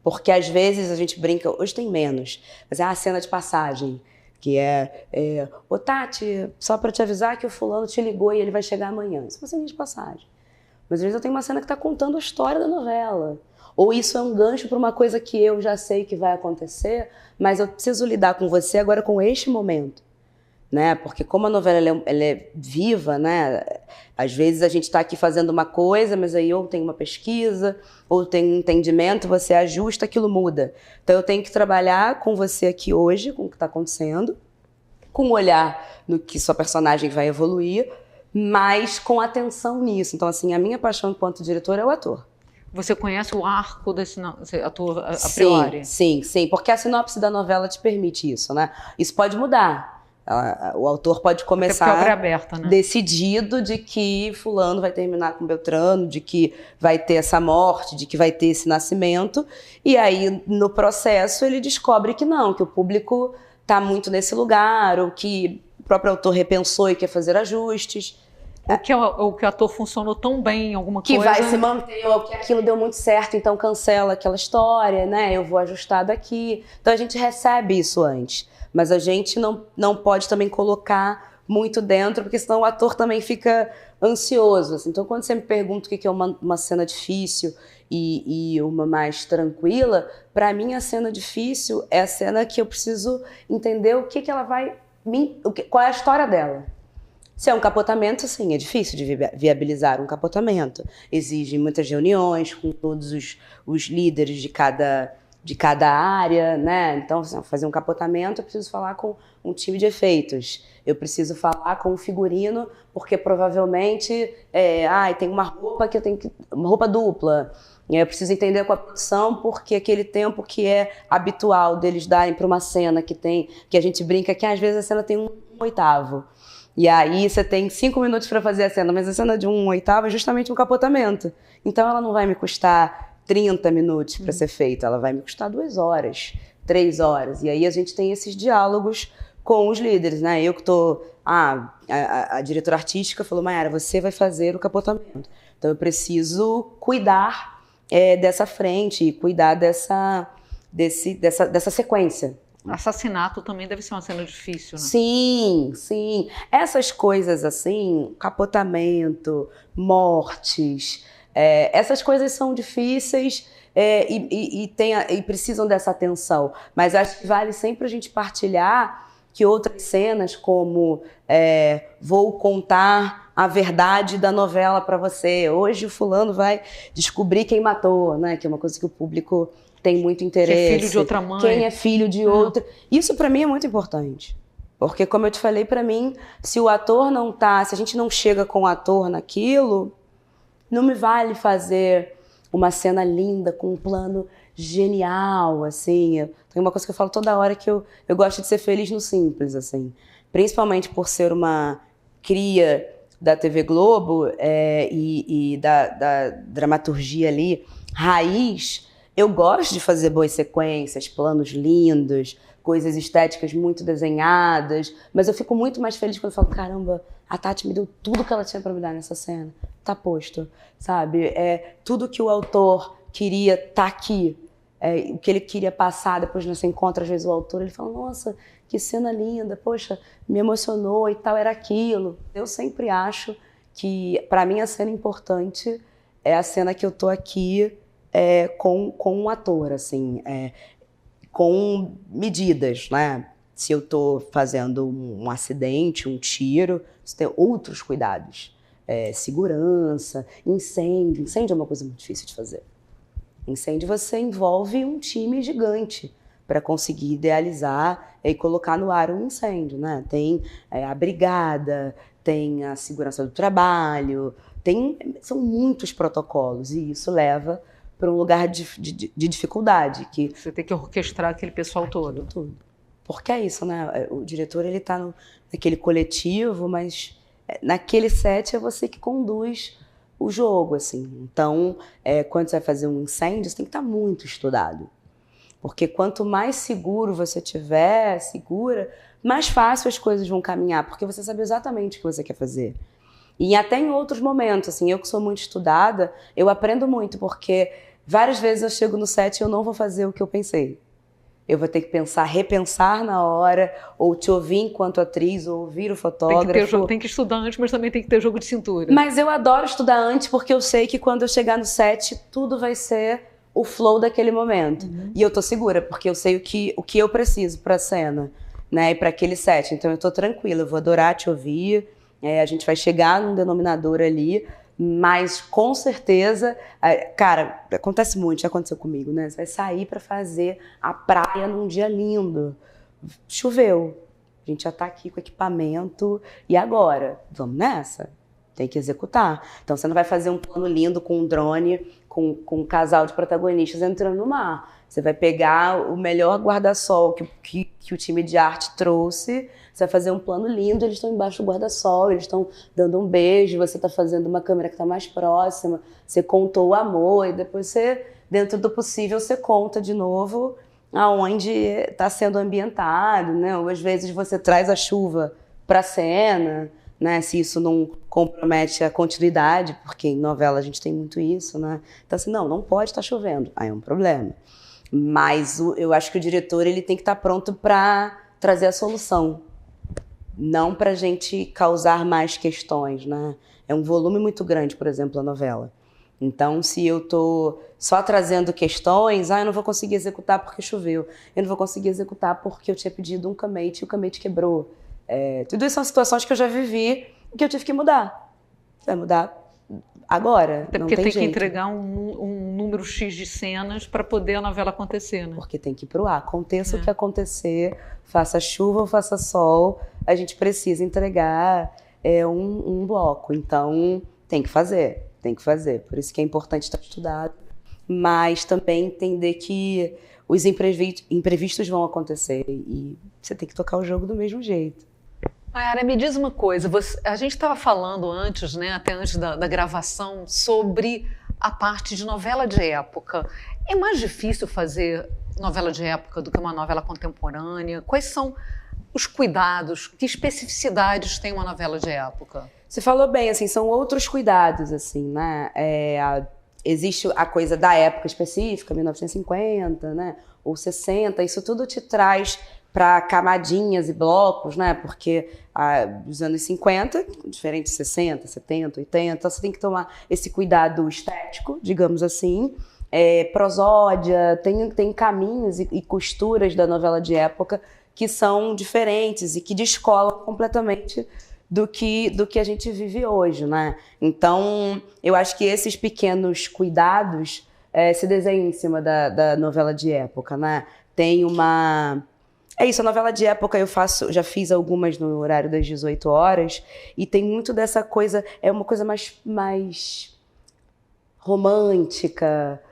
Porque às vezes a gente brinca, hoje tem menos, mas é a cena de passagem, que ô Tati, só para te avisar que o fulano te ligou e ele vai chegar amanhã. Isso é uma cena de passagem. Mas às vezes eu tenho uma cena que está contando a história da novela. Ou isso é um gancho para uma coisa que eu já sei que vai acontecer, mas eu preciso lidar com você agora com este momento. Né? Porque como a novela ela é viva, né? Às vezes a gente está aqui fazendo uma coisa, mas aí ou tem uma pesquisa, ou tem um entendimento, você ajusta, aquilo muda. Então eu tenho que trabalhar com você aqui hoje, com o que está acontecendo, com um olhar no que sua personagem vai evoluir, mas com atenção nisso. Então, assim, a minha paixão enquanto diretora é o ator. Você conhece o arco desse ator a priori? Sim, porque a sinopse da novela te permite isso, né? Isso pode mudar. O autor pode começar aberta, né? Decidido de que fulano vai terminar com Beltrano, de que vai ter essa morte, de que vai ter esse nascimento, e aí no processo ele descobre que não, que o público está muito nesse lugar, ou que o próprio autor repensou e quer fazer ajustes. Ou que o ator funcionou tão bem em alguma coisa. Que vai se manter, ou que aquilo deu muito certo, então cancela aquela história, né? Eu vou ajustar daqui. Então a gente recebe isso antes. Mas a gente não pode também colocar muito dentro, porque senão o ator também fica ansioso. Assim. Então, quando você me pergunta o que é uma cena difícil e uma mais tranquila, para mim a cena difícil é a cena que eu preciso entender o que ela vai... qual é a história dela. Se é um capotamento, sim, é difícil de viabilizar um capotamento. Exige muitas reuniões com todos os líderes de cada área, né? Então, fazer um capotamento, eu preciso falar com um time de efeitos. Eu preciso falar com um figurino, porque provavelmente tem uma roupa que eu tenho que... uma roupa dupla. Eu preciso entender com a produção, porque aquele tempo que é habitual deles darem para uma cena que a gente brinca que às vezes a cena tem um oitavo. E aí você tem 5 minutos para fazer a cena, mas a cena de 1/8 é justamente um capotamento. Então ela não vai me custar 30 minutos para ser feita, ela vai me custar 2 horas, 3 horas. E aí a gente tem esses diálogos com os líderes, né? Eu que estou... a diretora artística falou, Mayara, você vai fazer o capotamento. Então eu preciso cuidar dessa frente e cuidar dessa sequência. Assassinato também deve ser uma cena difícil, né? Sim. Essas coisas assim, capotamento, mortes, essas coisas são difíceis e precisam dessa atenção. Mas acho que vale sempre a gente partilhar que outras cenas, como vou contar a verdade da novela para você. Hoje o fulano vai descobrir quem matou, né? Que é uma coisa que o público tem muito interesse. Quem é filho de outra mãe. Quem é filho de outra. Isso para mim é muito importante. Porque, como eu te falei, para mim, se o ator não tá, se a gente não chega com o ator naquilo, não me vale fazer uma cena linda, com um plano genial, assim. Tem uma coisa que eu falo toda hora, que eu gosto de ser feliz no simples, assim. Principalmente por ser uma cria da TV Globo e da dramaturgia ali, raiz. Eu gosto de fazer boas sequências, planos lindos, coisas estéticas muito desenhadas, mas eu fico muito mais feliz quando eu falo, caramba, A Tati me deu tudo que ela tinha pra me dar nessa cena. Tá posto, sabe? Tudo que o autor queria tá aqui. O que ele queria passar, depois você encontra às vezes o autor, ele fala, nossa, que cena linda, poxa, me emocionou e tal, era aquilo. Eu sempre acho que, pra mim, a cena importante é a cena que eu tô aqui com um ator, assim, com medidas, né? Se eu tô fazendo um acidente, um tiro, você tem outros cuidados. Segurança, incêndio. Incêndio é uma coisa muito difícil de fazer. Incêndio você envolve um time gigante para conseguir idealizar e colocar no ar um incêndio, né? Tem a brigada, tem a segurança do trabalho, são muitos protocolos e isso leva para um lugar de dificuldade. Que você tem que orquestrar aquele pessoal todo. Tudo. Porque é isso, né? O diretor ele tá naquele coletivo, mas naquele set é você que conduz o jogo, assim. Então, quando você vai fazer um incêndio, você tem que estar muito estudado. Porque quanto mais seguro você tiver, segura, mais fácil as coisas vão caminhar, porque você sabe exatamente o que você quer fazer. E até em outros momentos, assim, eu que sou muito estudada, eu aprendo muito, porque várias vezes eu chego no set e eu não vou fazer o que eu pensei. Eu vou ter que repensar na hora, ou te ouvir enquanto atriz, ou ouvir o fotógrafo. Tem que estudar antes, mas também tem que ter jogo de cintura. Mas eu adoro estudar antes, porque eu sei que quando eu chegar no set, tudo vai ser o flow daquele momento. Uhum. E eu tô segura, porque eu sei o que eu preciso pra cena, né, e pra aquele set. Então eu tô tranquila, eu vou adorar te ouvir, a gente vai chegar num denominador ali, mas com certeza, cara, acontece muito, já aconteceu comigo, né? Você vai sair pra fazer a praia num dia lindo. Choveu. A gente já tá aqui com equipamento. E agora? Vamos nessa? Tem que executar. Então você não vai fazer um plano lindo com um drone, com um casal de protagonistas entrando no mar. Você vai pegar o melhor guarda-sol que o time de arte trouxe, você vai fazer um plano lindo, eles estão embaixo do guarda-sol, eles estão dando um beijo, você está fazendo uma câmera que está mais próxima, você contou o amor, e depois você, dentro do possível, você conta de novo aonde está sendo ambientado, né? Ou às vezes você traz a chuva para a cena, né? Se isso não compromete a continuidade, porque em novela a gente tem muito isso, né? Então assim, não pode estar chovendo, aí é um problema. Mas eu acho que o diretor ele tem que estar pronto para trazer a solução, não para a gente causar mais questões, né? É um volume muito grande, por exemplo, a novela. Então, se eu tô só trazendo questões, eu não vou conseguir executar porque choveu, eu não vou conseguir executar porque eu tinha pedido um camete e o camete quebrou. Tudo isso são situações que eu já vivi e que eu tive que mudar. Vai mudar agora. Até porque tem que entregar um número X de cenas para poder a novela acontecer, né? Porque tem que ir pro ar. Aconteça o que acontecer, faça chuva ou faça sol, a gente precisa entregar um bloco. Então, tem que fazer. Por isso que é importante estar estudado. Mas também entender que os imprevistos vão acontecer e você tem que tocar o jogo do mesmo jeito. Mayara, me diz uma coisa, a gente estava falando antes, né, até antes da gravação, sobre a parte de novela de época. É mais difícil fazer novela de época do que uma novela contemporânea? Quais são os cuidados, que especificidades tem uma novela de época? Você falou bem, assim, são outros cuidados, assim, né? Existe a coisa da época específica, 1950, né, ou 60, isso tudo te traz para camadinhas e blocos, né? Porque os anos 50, diferente de 60, 70, 80, então você tem que tomar esse cuidado estético, digamos assim. Prosódia, tem caminhos e costuras da novela de época que são diferentes e que descolam completamente do que a gente vive hoje, né? Então, eu acho que esses pequenos cuidados se desenham em cima da novela de época, né? Tem uma... É isso, a novela de época já fiz algumas no horário das 18 horas, e tem muito dessa coisa, é uma coisa mais romântica,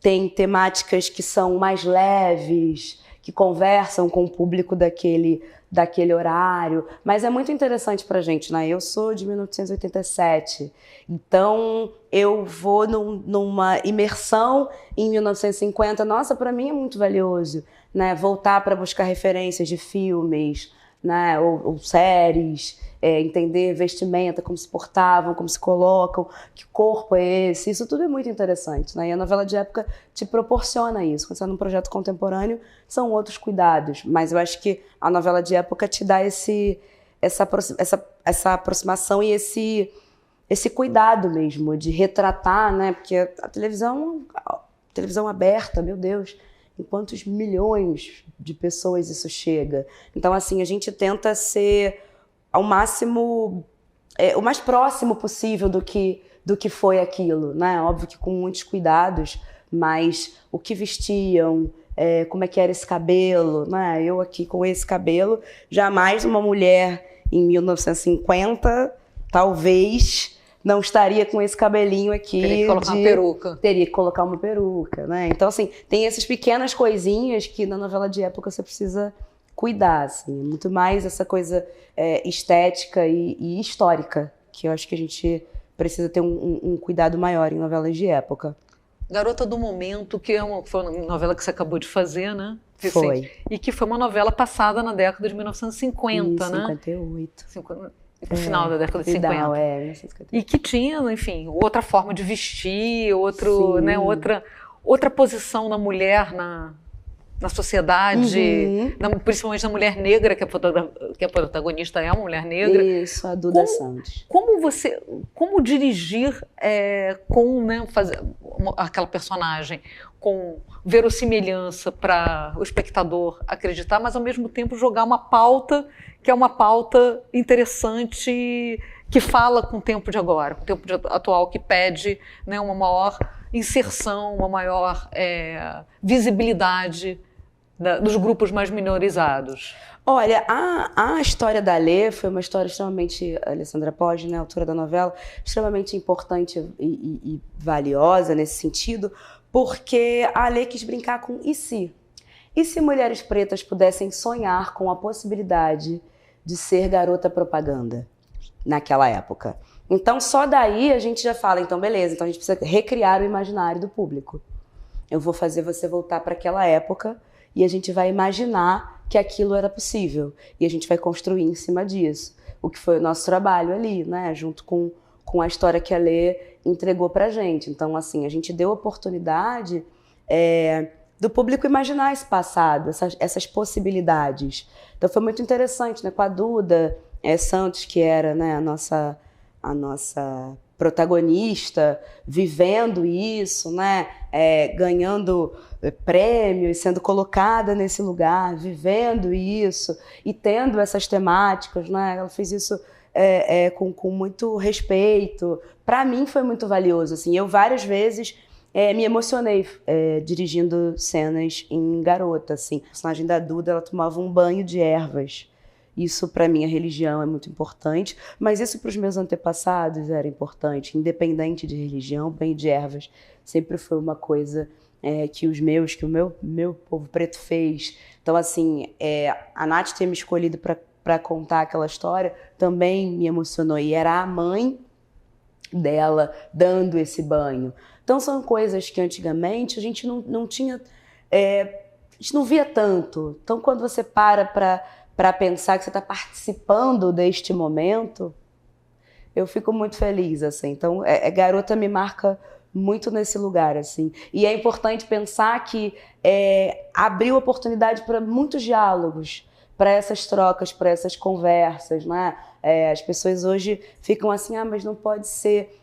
tem temáticas que são mais leves, que conversam com o público daquele horário, mas é muito interessante pra gente, né? Eu sou de 1987, então eu vou numa imersão em 1950, nossa, pra mim é muito valioso, né? Voltar para buscar referências de filmes, né? Ou séries, entender vestimenta, como se portavam, como se colocam, que corpo é esse, isso tudo é muito interessante, né? E a novela de época te proporciona isso. Quando você está num projeto contemporâneo, são outros cuidados, mas eu acho que a novela de época te dá essa aproximação e esse cuidado mesmo de retratar, né? Porque a televisão aberta, meu Deus, em quantos milhões de pessoas isso chega. Então, assim, a gente tenta ser ao máximo, o mais próximo possível do que foi aquilo, né? Óbvio que com muitos cuidados, mas o que vestiam, como é que era esse cabelo, né? Eu aqui com esse cabelo, jamais uma mulher em 1950, talvez não estaria com esse cabelinho aqui. Teria que colocar uma peruca. Teria que colocar uma peruca, né? Então, assim, tem essas pequenas coisinhas que na novela de época você precisa cuidar, assim. Muito mais essa coisa estética e histórica, que eu acho que a gente precisa ter um cuidado maior em novelas de época. Garota do Momento, que foi uma novela que você acabou de fazer, né? Foi. E que foi uma novela passada na década de 1950, né? 58. No final da década de 50. 1950. E que tinha, enfim, outra forma de vestir, né, outra posição da mulher na sociedade, principalmente da mulher negra, que a protagonista é uma mulher negra. Isso, a Duda Santos. Como dirigir fazer aquela personagem com verossimilhança para o espectador acreditar, mas ao mesmo tempo jogar uma pauta que é uma pauta interessante, que fala com o tempo de agora, com o tempo atual, que pede, né, uma maior inserção, uma maior visibilidade dos grupos mais minorizados. Olha, a história da Alê foi uma história extremamente, Alessandra Poggi, né, autora da novela, extremamente importante e valiosa nesse sentido, porque a Alê quis brincar com e se? E se mulheres pretas pudessem sonhar com a possibilidade de ser garota propaganda naquela época? Então, só daí a gente já fala, então beleza, então a gente precisa recriar o imaginário do público. Eu vou fazer você voltar para aquela época e a gente vai imaginar que aquilo era possível. E a gente vai construir em cima disso. O que foi o nosso trabalho ali, né? Junto com a história que a Lê entregou pra gente. Então, assim, a gente deu a oportunidade do público imaginar esse passado, essas possibilidades. Então foi muito interessante, né? Com a Duda Santos, que era, né, a nossa protagonista, vivendo isso, né? Ganhando prêmios, sendo colocada nesse lugar, vivendo isso e tendo essas temáticas, né? Ela fez isso com muito respeito. Para mim foi muito valioso, assim. Eu várias vezes me emocionei dirigindo cenas em Garota, assim. A personagem da Duda, ela tomava um banho de ervas. Isso para minha religião é muito importante, mas isso para os meus antepassados era importante, independente de religião, banho de ervas sempre foi uma coisa que o meu povo preto fez. Então, assim, a Nath ter me escolhido para contar aquela história também me emocionou, e era a mãe dela dando esse banho. Então, são coisas que antigamente a gente não tinha, a gente não via tanto. Então, quando você para pensar que você está participando deste momento, eu fico muito feliz, assim. Então, Garota me marca muito nesse lugar, assim. E é importante pensar que abriu oportunidade para muitos diálogos, para essas trocas, para essas conversas, né? As pessoas hoje ficam assim, mas não pode ser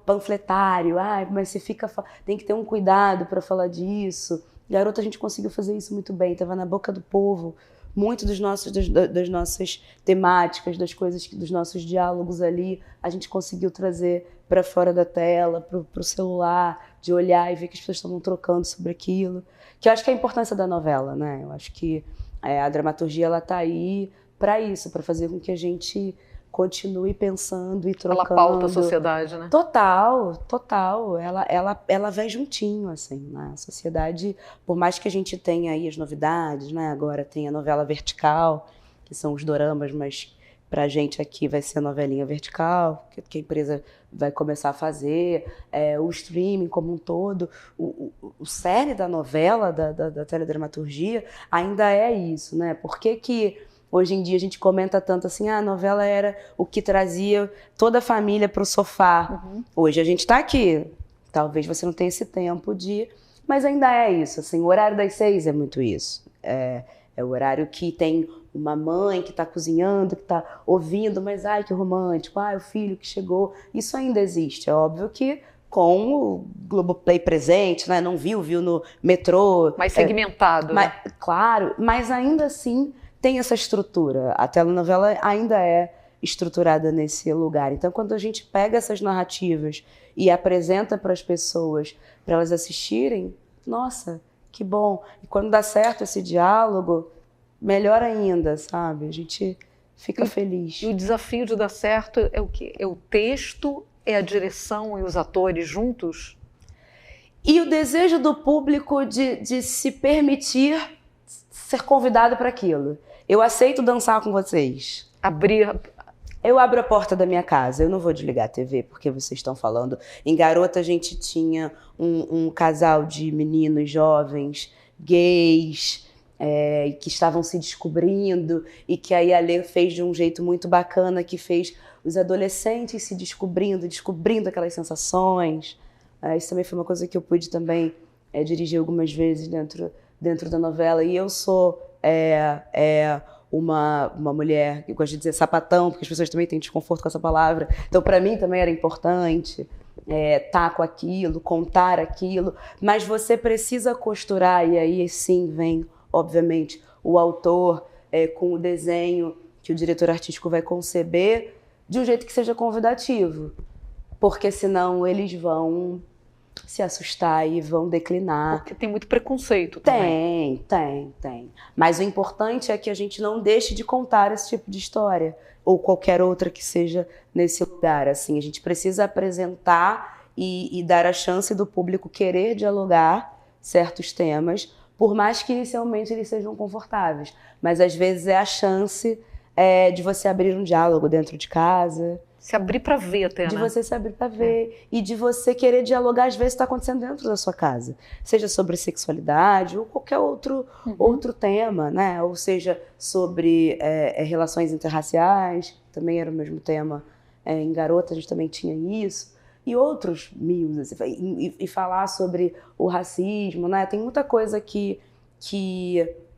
panfletário, mas você tem que ter um cuidado para falar disso. Garota, a gente conseguiu fazer isso muito bem, estava na boca do povo. Muito das nossas temáticas, das coisas, dos nossos diálogos ali, a gente conseguiu trazer para fora da tela, para o celular, de olhar e ver que as pessoas estavam trocando sobre aquilo. Que eu acho que é a importância da novela, né? Eu acho que a dramaturgia ela está aí para isso, para fazer com que a gente continue pensando e trocando. Ela pauta a sociedade, né? Total. Ela vai juntinho, assim, né? A sociedade, por mais que a gente tenha aí as novidades, né? Agora tem a novela vertical, que são os doramas, mas pra gente aqui vai ser a novelinha vertical, que a empresa vai começar a fazer, o streaming como um todo. O cerne da novela, da teledramaturgia, ainda é isso, né? Por que Hoje em dia a gente comenta tanto assim, a novela era o que trazia toda a família para o sofá. Hoje a gente está aqui, talvez você não tenha esse tempo de... Mas ainda é isso, assim, o horário das 6 é muito isso. É o horário que tem uma mãe que está cozinhando, que está ouvindo, mas ai que romântico, ai o filho que chegou. Isso ainda existe, é óbvio que com o Globoplay presente, né? Não viu no metrô. Mais segmentado. Né? Claro, mas ainda assim tem essa estrutura. A telenovela ainda é estruturada nesse lugar. Então, quando a gente pega essas narrativas e apresenta para as pessoas, para elas assistirem, nossa, que bom. E quando dá certo esse diálogo, melhor ainda, sabe? A gente fica feliz. E o desafio de dar certo é o quê? É o texto, é a direção e os atores juntos? E o desejo do público de se permitir ser convidado para aquilo. Eu aceito dançar com vocês. Eu abro a porta da minha casa, eu não vou desligar a TV porque vocês estão falando. Em Garota a gente tinha um casal de meninos jovens, gays, que estavam se descobrindo e que aí a Lê fez de um jeito muito bacana, que fez os adolescentes se descobrindo aquelas sensações. Isso também foi uma coisa que eu pude também dirigir algumas vezes dentro da novela. E eu sou uma mulher que gosta de dizer sapatão, porque as pessoas também têm desconforto com essa palavra. Então, para mim, também era importante estar com aquilo, contar aquilo. Mas você precisa costurar, e aí sim vem, obviamente, o autor com o desenho que o diretor artístico vai conceber de um jeito que seja convidativo. Porque senão eles vão se assustar e vão declinar. Porque tem muito preconceito também. Tem. Mas o importante é que a gente não deixe de contar esse tipo de história, ou qualquer outra que seja nesse lugar. Assim, a gente precisa apresentar e dar a chance do público querer dialogar certos temas, por mais que inicialmente eles sejam confortáveis. Mas às vezes é a chance de você abrir um diálogo dentro de casa. Se abrir para ver até, de né? você se abrir para ver. E de você querer dialogar, às vezes, está acontecendo dentro da sua casa. Seja sobre sexualidade ou qualquer outro tema, né? Ou seja, sobre relações interraciais, também era o mesmo tema. Em Garota a gente também tinha isso. E outros mil, assim, e falar sobre o racismo, né? Tem muita coisa que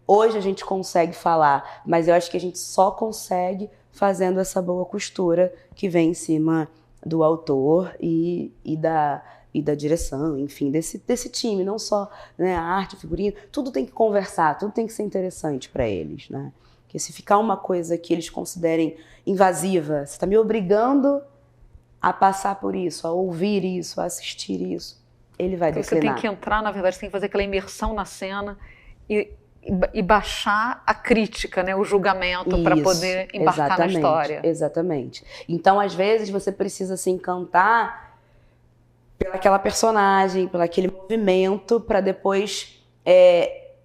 hoje a gente consegue falar, mas eu acho que a gente só consegue fazendo essa boa costura que vem em cima do autor e da direção, enfim, desse time, não só, né, a arte, o figurino, tudo tem que conversar, tudo tem que ser interessante para eles, né? Porque se ficar uma coisa que eles considerem invasiva, você está me obrigando a passar por isso, a ouvir isso, a assistir isso, ele vai declinar. Você tem que entrar, na verdade, você tem que fazer aquela imersão na cena e baixar a crítica, né, o julgamento, para poder embarcar na história. Exatamente. Então, às vezes, você precisa se encantar pelaquela personagem, pelo aquele movimento, para depois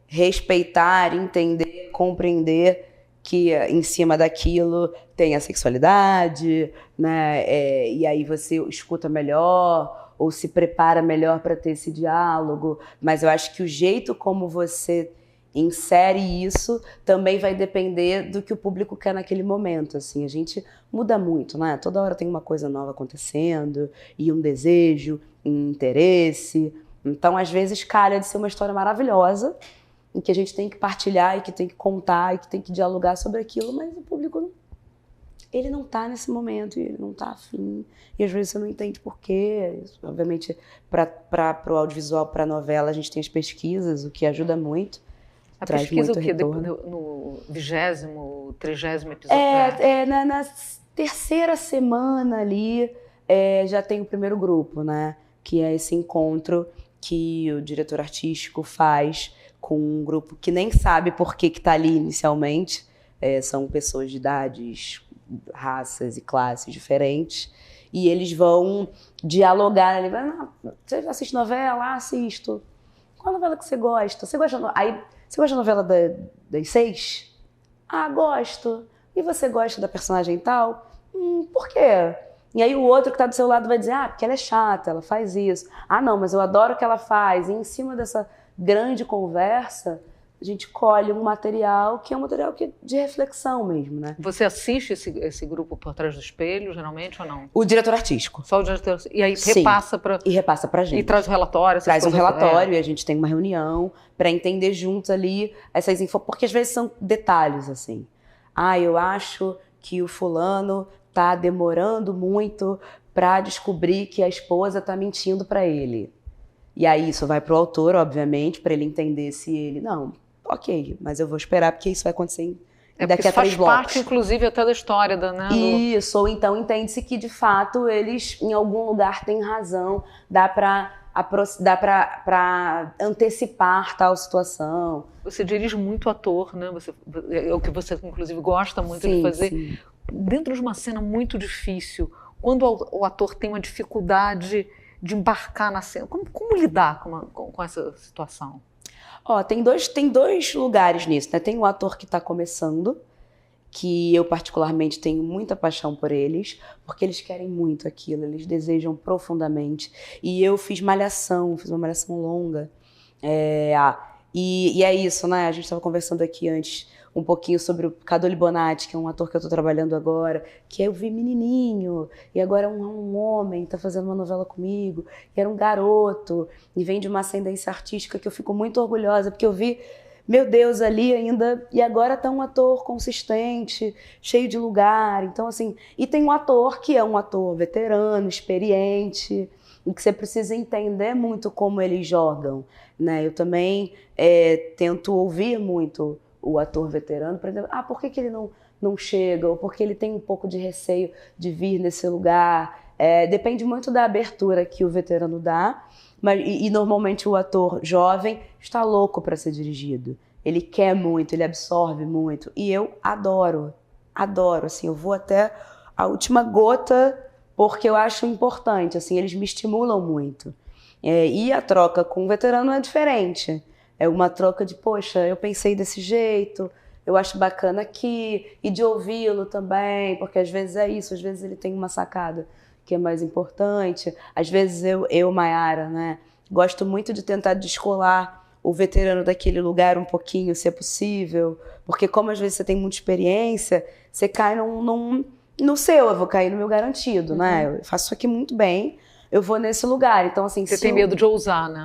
respeitar, entender, compreender que em cima daquilo tem a sexualidade, né? E aí você escuta melhor ou se prepara melhor para ter esse diálogo. Mas eu acho que o jeito como você insere isso também vai depender do que o público quer naquele momento, assim. A gente muda muito, né? Toda hora tem uma coisa nova acontecendo, e um desejo, um interesse. Então, às vezes, calha de ser uma história maravilhosa, em que a gente tem que partilhar, e que tem que contar, e que tem que dialogar sobre aquilo, mas o público ele não tá nesse momento, e ele não tá afim, e às vezes você não entende por quê. Isso, obviamente, para o audiovisual, para a novela, a gente tem as pesquisas, o que ajuda muito. A pesquisa o quê? No 20º, 30º episódio? Na terceira semana ali, já tem o primeiro grupo, né? Que é esse encontro que o diretor artístico faz com um grupo que nem sabe por que está ali inicialmente. São pessoas de idades, raças e classes diferentes. E eles vão dialogar. Ele vai, você assiste novela? Assisto. Qual novela que você gosta? Você gosta da novela das 6? Gosto. E você gosta da personagem tal? Por quê? E aí o outro que está do seu lado vai dizer, porque ela é chata, ela faz isso. Não, mas eu adoro o que ela faz. E em cima dessa grande conversa, a gente colhe um material que é um material de reflexão mesmo, né? Você assiste esse grupo Por Trás do Espelho, geralmente, ou não? O diretor artístico. Só o diretor. E aí Sim. repassa para... E repassa pra gente. E traz o relatório. Traz um relatório e a gente tem uma reunião para entender juntos ali essas infos, porque às vezes são detalhes, assim. Eu acho que o fulano tá demorando muito para descobrir que a esposa tá mentindo para ele. E aí isso vai pro autor, obviamente, para ele entender se ele... Não, ok, mas eu vou esperar porque isso vai acontecer daqui a 3 blocos. Faz parte, inclusive, até da história, né? Isso, ou então entende-se que, de fato, eles em algum lugar têm razão, dá para antecipar tal situação. Você dirige muito ator, né? É o que você, inclusive, gosta muito de fazer. Sim. Dentro de uma cena muito difícil, quando o ator tem uma dificuldade de embarcar na cena, como lidar com essa situação? Tem dois lugares nisso, né? Tem o ator que está começando, que eu particularmente tenho muita paixão por eles, porque eles querem muito aquilo, eles desejam profundamente. E eu fiz uma malhação longa. E é isso, né? A gente estava conversando aqui antes um pouquinho sobre o Cadu Libonati, que é um ator que eu estou trabalhando agora, que eu vi menininho, e agora é um homem, está fazendo uma novela comigo, e era um garoto, e vem de uma ascendência artística que eu fico muito orgulhosa, porque eu vi, meu Deus, ali ainda, e agora está um ator consistente, cheio de lugar, então assim, e tem um ator que é um ator veterano, experiente, e que você precisa entender muito como eles jogam, né? Eu também tento ouvir muito o ator veterano, por exemplo, por que ele não chega, ou porque ele tem um pouco de receio de vir nesse lugar. Depende muito da abertura que o veterano dá, e normalmente o ator jovem está louco para ser dirigido. Ele quer muito, ele absorve muito, e eu adoro, assim, eu vou até a última gota, porque eu acho importante, assim, eles me estimulam muito. E a troca com o veterano é diferente. É uma troca de, poxa, eu pensei desse jeito, eu acho bacana aqui, e de ouvi-lo também, porque às vezes é isso, às vezes ele tem uma sacada que é mais importante. Às vezes eu Mayara, né, gosto muito de tentar descolar o veterano daquele lugar um pouquinho, se é possível, porque como às vezes você tem muita experiência, você cai no seu, eu vou cair no meu garantido, né? Eu faço isso aqui muito bem, eu vou nesse lugar. Então, assim, você tem medo de ousar, né?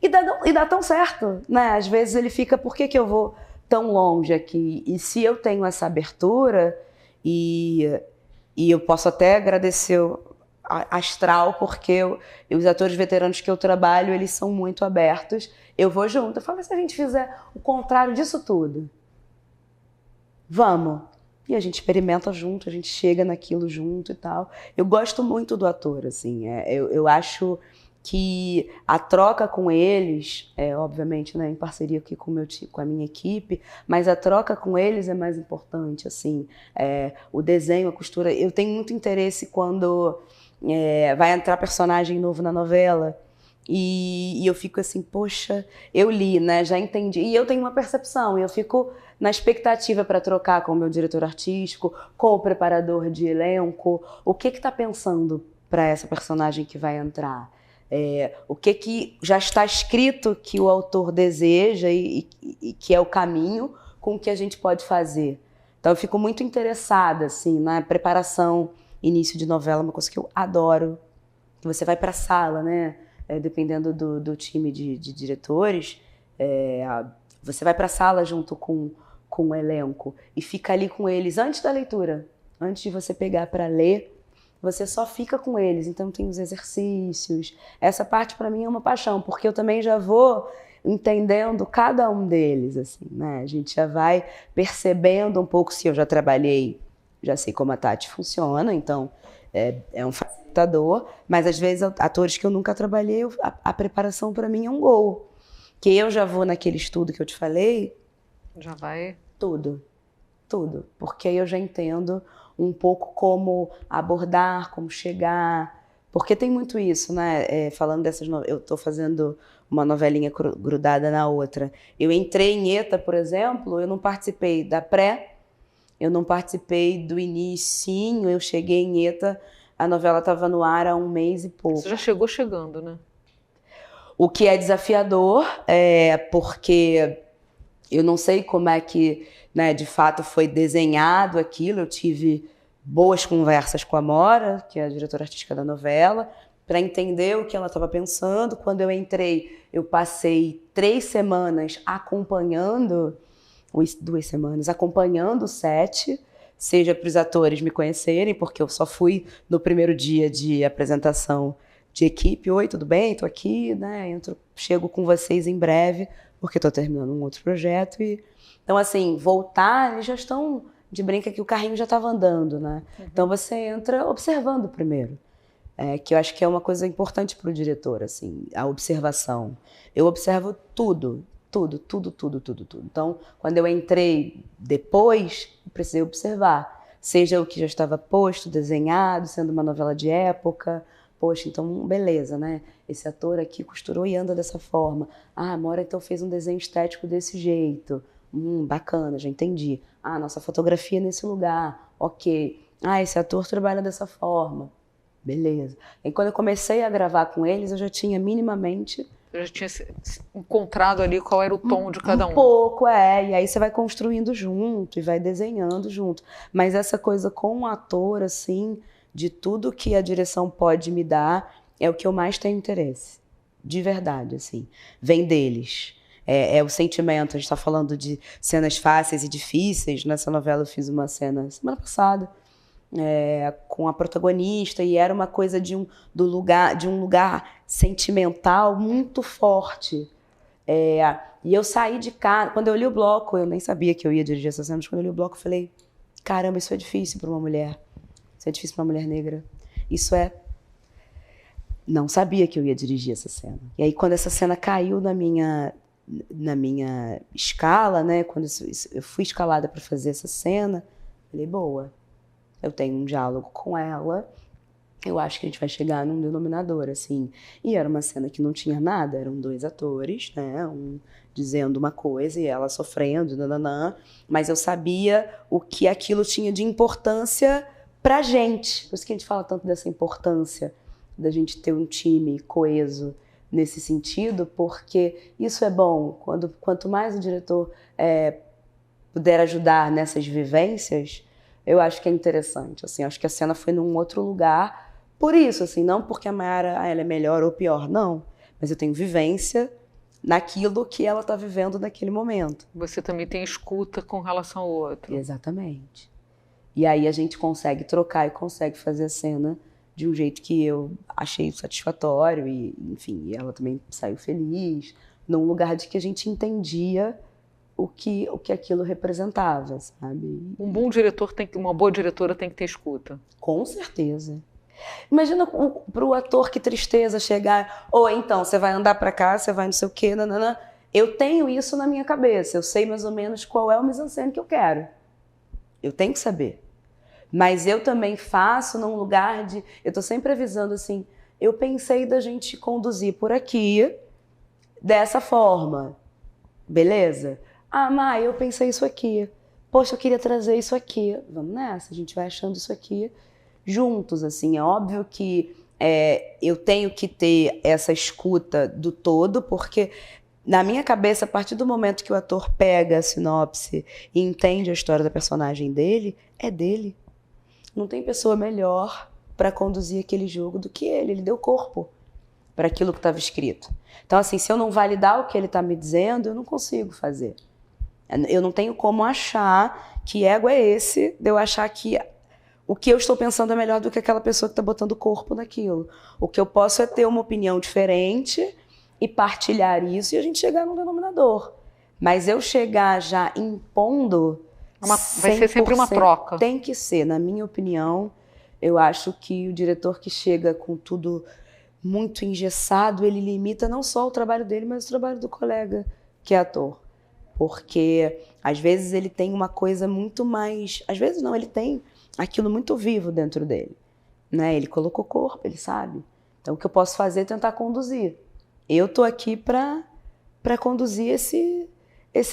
E dá tão certo, né? Às vezes ele fica, por que eu vou tão longe aqui? E se eu tenho essa abertura, e eu posso até agradecer a Astral, porque os atores veteranos que eu trabalho, eles são muito abertos. Eu vou junto. Eu falo, se a gente fizer o contrário disso tudo, vamos. E a gente experimenta junto, a gente chega naquilo junto e tal. Eu gosto muito do ator, assim. Eu acho que a troca com eles, obviamente, né, em parceria aqui com a minha equipe, mas a troca com eles é mais importante, assim. O desenho, a costura. Eu tenho muito interesse quando vai entrar personagem novo na novela. E eu fico assim, poxa, eu li, né, já entendi. E eu tenho uma percepção, e eu fico na expectativa para trocar com o meu diretor artístico, com o preparador de elenco, o que está pensando para essa personagem que vai entrar. O que já está escrito que o autor deseja e que é o caminho com o que a gente pode fazer. Então eu fico muito interessada assim, na preparação, início de novela, uma coisa que eu adoro. Você vai para a sala, né? Dependendo do time de diretores, você vai para a sala junto com o elenco e fica ali com eles antes da leitura, antes de você pegar para ler, você só fica com eles. Então tem os exercícios. Essa parte para mim é uma paixão, porque eu também já vou entendendo cada um deles, assim, né? A gente já vai percebendo um pouco, se eu já trabalhei, já sei como a Tati funciona, então é um facilitador, mas às vezes atores que eu nunca trabalhei, a preparação para mim é um gol. Que eu já vou naquele estudo que eu te falei, já vai tudo, porque aí eu já entendo um pouco como abordar, como chegar, porque tem muito isso, né? Falando dessas novelas, eu estou fazendo uma novelinha grudada na outra. Eu entrei em ETA, por exemplo, eu não participei da pré, eu não participei do inicinho, eu cheguei em ETA, a novela estava no ar há 1 mês e pouco. Você já chegou chegando, né? O que é desafiador, porque Eu não sei como é que, né, de fato foi desenhado aquilo. Eu tive boas conversas com a Mora, que é a diretora artística da novela, para entender o que ela estava pensando. Quando eu entrei, eu passei 3 semanas acompanhando, 2 semanas, acompanhando o set, seja para os atores me conhecerem, porque eu só fui no primeiro dia de apresentação de equipe. Oi, tudo bem? Estou aqui, né? Chego com vocês em breve, porque estou terminando um outro projeto. Então, assim, voltar, eles já estão de brinca que o carrinho já estava andando, né? Então você entra observando primeiro. Que eu acho que é uma coisa importante para o diretor, assim, a observação. Eu observo tudo. Então, quando eu entrei depois, eu precisei observar. Seja o que já estava posto, desenhado, sendo uma novela de época. Poxa, então, beleza, né? Esse ator aqui costurou e anda dessa forma. Ah, a Mora então fez um desenho estético desse jeito. Bacana, já entendi. Ah, nossa fotografia nesse lugar. Ok. Ah, esse ator trabalha dessa forma. Beleza. E quando eu comecei a gravar com eles, eu já tinha minimamente... Eu já tinha encontrado ali qual era o tom de cada um. Um pouco, e aí você vai construindo junto e vai desenhando junto. Mas essa coisa com o ator, assim, de tudo que a direção pode me dar, é o que eu mais tenho interesse. De verdade, assim. Vem deles. É o sentimento. A gente está falando de cenas fáceis e difíceis. Nessa novela eu fiz uma cena semana passada, com a protagonista, e era uma coisa de um lugar sentimental muito forte. E eu saí de casa, quando eu li o bloco, eu nem sabia que eu ia dirigir essa cena, mas quando eu li o bloco eu falei, caramba, isso é difícil para uma mulher. Isso é difícil para uma mulher negra. Não sabia que eu ia dirigir essa cena. E aí quando essa cena caiu na minha escala, né, quando eu fui escalada para fazer essa cena, falei, boa. Eu tenho um diálogo com ela, eu acho que a gente vai chegar num denominador, assim. E era uma cena que não tinha nada, eram 2 atores, né, um dizendo uma coisa e ela sofrendo, nananã, mas eu sabia o que aquilo tinha de importância pra gente. Por isso que a gente fala tanto dessa importância da gente ter um time coeso nesse sentido, porque isso é bom. Quanto mais o diretor puder ajudar nessas vivências, eu acho que é interessante, assim, acho que a cena foi num outro lugar, por isso, assim, não porque a Mayara ela é melhor ou pior, não, mas eu tenho vivência naquilo que ela está vivendo naquele momento. Você também tem escuta com relação ao outro. Exatamente. E aí a gente consegue trocar e consegue fazer a cena de um jeito que eu achei satisfatório e, enfim, ela também saiu feliz, num lugar de que a gente entendia o que aquilo representava, sabe? Um bom diretor uma boa diretora tem que ter escuta. Com certeza. Imagina para o ator, que tristeza chegar, então, você vai andar para cá, você vai não sei o quê, nanana. Eu tenho isso na minha cabeça, eu sei mais ou menos qual é o mise-en-scène que eu quero. Eu tenho que saber. Mas eu também faço num lugar de... Eu tô sempre avisando assim, eu pensei da gente conduzir por aqui, dessa forma. Beleza? Ah, Mai, eu pensei isso aqui. Poxa, eu queria trazer isso aqui. Vamos nessa, a gente vai achando isso aqui juntos, assim. É óbvio que eu tenho que ter essa escuta do todo, porque na minha cabeça, a partir do momento que o ator pega a sinopse e entende a história da personagem dele, é dele. Não tem pessoa melhor para conduzir aquele jogo do que ele. Ele deu corpo para aquilo que estava escrito. Então, assim, se eu não validar o que ele está me dizendo, eu não consigo fazer. Eu não tenho como achar que ego é esse, de eu achar que o que eu estou pensando é melhor do que aquela pessoa que está botando corpo naquilo. O que eu posso é ter uma opinião diferente e partilhar isso e a gente chegar num denominador. Mas eu chegar já impondo... Vai ser sempre uma troca. Tem que ser, na minha opinião. Eu acho que o diretor que chega com tudo muito engessado, ele limita não só o trabalho dele, mas o trabalho do colega, que é ator. Porque, às vezes, ele tem uma coisa muito mais... Às vezes não, ele tem aquilo muito vivo dentro dele. Né? Ele colocou corpo, ele sabe. Então, o que eu posso fazer é tentar conduzir. Eu tô aqui para conduzir esse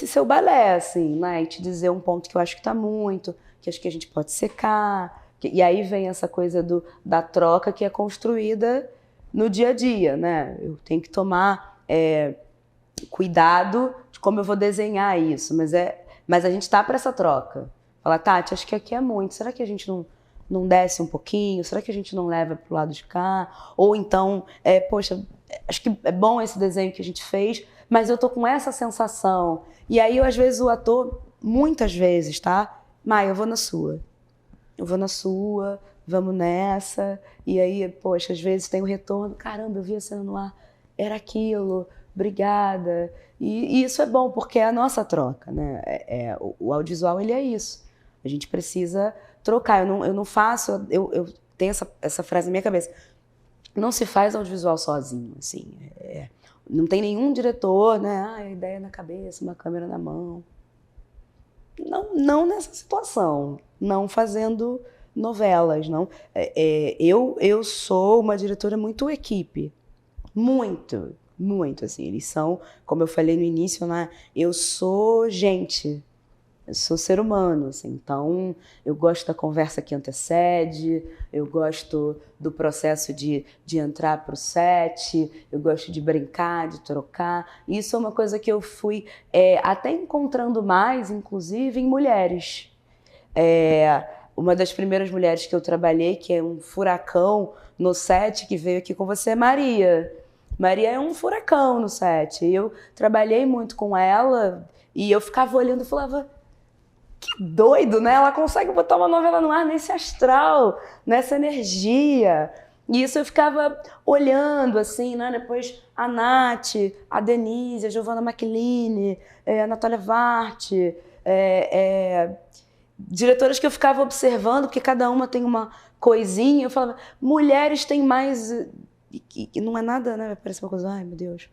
seu balé, assim, né? E te dizer um ponto que eu acho que tá muito, que acho que a gente pode secar. E aí vem essa coisa da troca que é construída no dia a dia, né? Eu tenho que tomar cuidado de como eu vou desenhar isso, mas a gente tá para essa troca. Falar, Tati, acho que aqui é muito, será que a gente não desce um pouquinho? Será que a gente não leva pro lado de cá? Ou então, poxa, acho que é bom esse desenho que a gente fez, mas eu tô com essa sensação. E aí, às vezes, o ator, muitas vezes, tá? Maia, eu vou na sua. Eu vou na sua, vamos nessa. E aí, poxa, às vezes tem o retorno. Caramba, eu vi a cena no ar, era aquilo, obrigada. E isso é bom, porque é a nossa troca, né? O audiovisual, ele é isso. A gente precisa trocar. Eu não faço... Eu tenho essa frase na minha cabeça. Não se faz audiovisual sozinho, assim. Não tem nenhum diretor, né? A ideia na cabeça, uma câmera na mão. Não nessa situação. Não fazendo novelas, não. Eu sou uma diretora muito equipe. Muito, assim. Eles são, como eu falei no início, né? Eu sou gente. Eu sou ser humano, assim, então eu gosto da conversa que antecede, eu gosto do processo de entrar para o set, eu gosto de brincar, de trocar. Isso é uma coisa que eu fui até encontrando mais, inclusive, em mulheres. Uma das primeiras mulheres que eu trabalhei, que é um furacão no set, que veio aqui com você, é Maria. Maria é um furacão no set. Eu trabalhei muito com ela e eu ficava olhando e falava... Que doido, né? Ela consegue botar uma novela no ar nesse astral, nessa energia. E isso eu ficava olhando, assim, né? Depois a Nath, a Denise, a Giovanna McLean, a Natália Vart, diretoras que eu ficava observando, porque cada uma tem uma coisinha. Eu falava, mulheres têm mais... E não é nada, né? Parece uma coisa, ai meu Deus...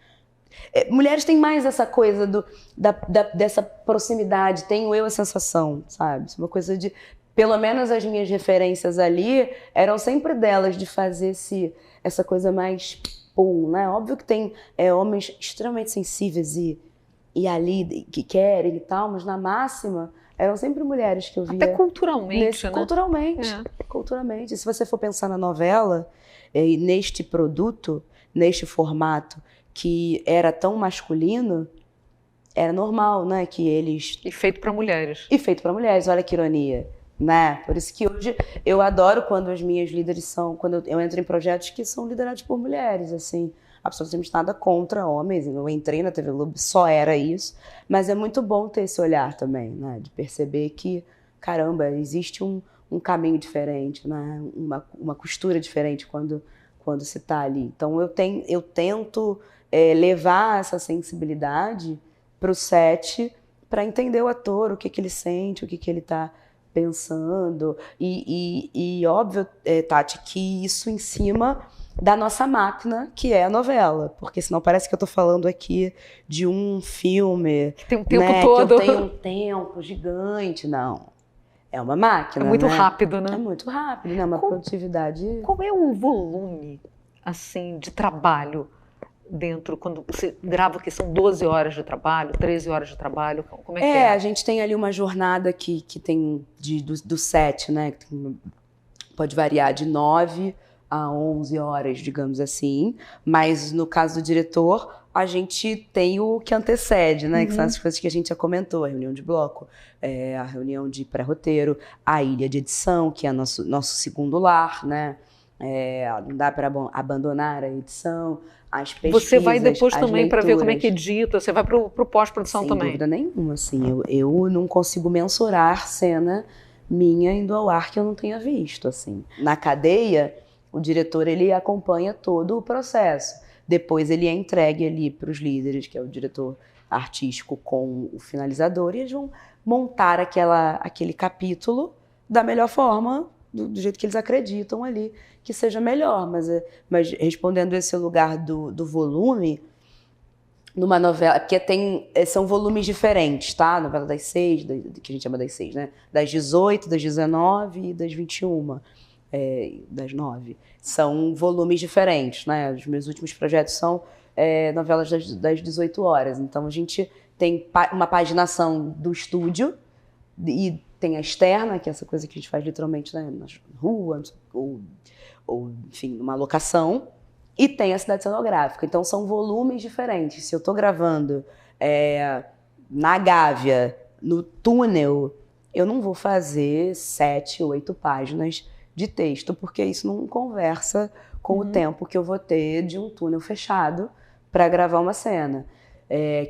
mulheres têm mais essa coisa dessa proximidade, tenho eu a sensação, sabe? Uma coisa de... Pelo menos as minhas referências ali eram sempre delas, de fazer essa coisa mais pum, né? Óbvio que tem homens extremamente sensíveis e ali que querem e tal, mas na máxima eram sempre mulheres que eu via. Até culturalmente, né? Culturalmente. Se você for pensar na novela, neste produto, neste formato, que era tão masculino, era normal, né, que eles... E feito para mulheres. Olha que ironia, né? Por isso que hoje eu adoro quando as minhas líderes são... Quando eu entro em projetos que são liderados por mulheres, assim. Absolutamente nada contra homens. Eu entrei na TV Globo, só era isso. Mas é muito bom ter esse olhar também, né? De perceber que, caramba, existe um caminho diferente, né? Uma costura diferente quando se está ali. Então eu tento... levar essa sensibilidade para o set, para entender o ator, o que ele sente, o que ele está pensando. E óbvio, Tati, que isso em cima da nossa máquina, que é a novela. Porque senão parece que eu estou falando aqui de um filme... Que tem um tempo todo. Que eu tenho um tempo gigante. Não. É uma máquina, é muito né? rápido, né? É muito rápido, né? Uma produtividade... Qual é o volume, assim, de trabalho dentro, quando você grava, que são 12 horas de trabalho, 13 horas de trabalho, como é que é? A gente tem ali uma jornada que tem do set, né? Pode variar de 9 a 11 horas, digamos assim, mas no caso do diretor, a gente tem o que antecede, né? Que são as coisas que a gente já comentou, a reunião de bloco, a reunião de pré-roteiro, a ilha de edição, que é nosso segundo lar, né? Não dá para abandonar a edição, as pesquisas, você vai depois também para ver como é que leituras. edita, você vai para o pós-produção também? Sem dúvida nenhuma, assim, eu não consigo mensurar cena minha indo ao ar que eu não tenha visto, assim. Na cadeia, o diretor, ele acompanha todo o processo. Depois ele é entregue ali para os líderes, que é o diretor artístico com o finalizador, e eles vão montar aquele capítulo da melhor forma, do jeito que eles acreditam ali, que seja melhor. Mas respondendo esse lugar do volume, numa novela, porque são volumes diferentes, tá? Novela das 6, que a gente chama das 6, né? Das 18, das 19 e das 21, das 9. São volumes diferentes, né? Os meus últimos projetos são novelas das 18 horas. Então a gente tem uma paginação do estúdio e tem a externa, que é essa coisa que a gente faz literalmente, né, na rua, ou enfim, numa locação, e tem a cidade cenográfica. Então são volumes diferentes. Se eu estou gravando na Gávea, no túnel, eu não vou fazer 7, 8 páginas de texto, porque isso não conversa com o tempo que eu vou ter de um túnel fechado para gravar uma cena.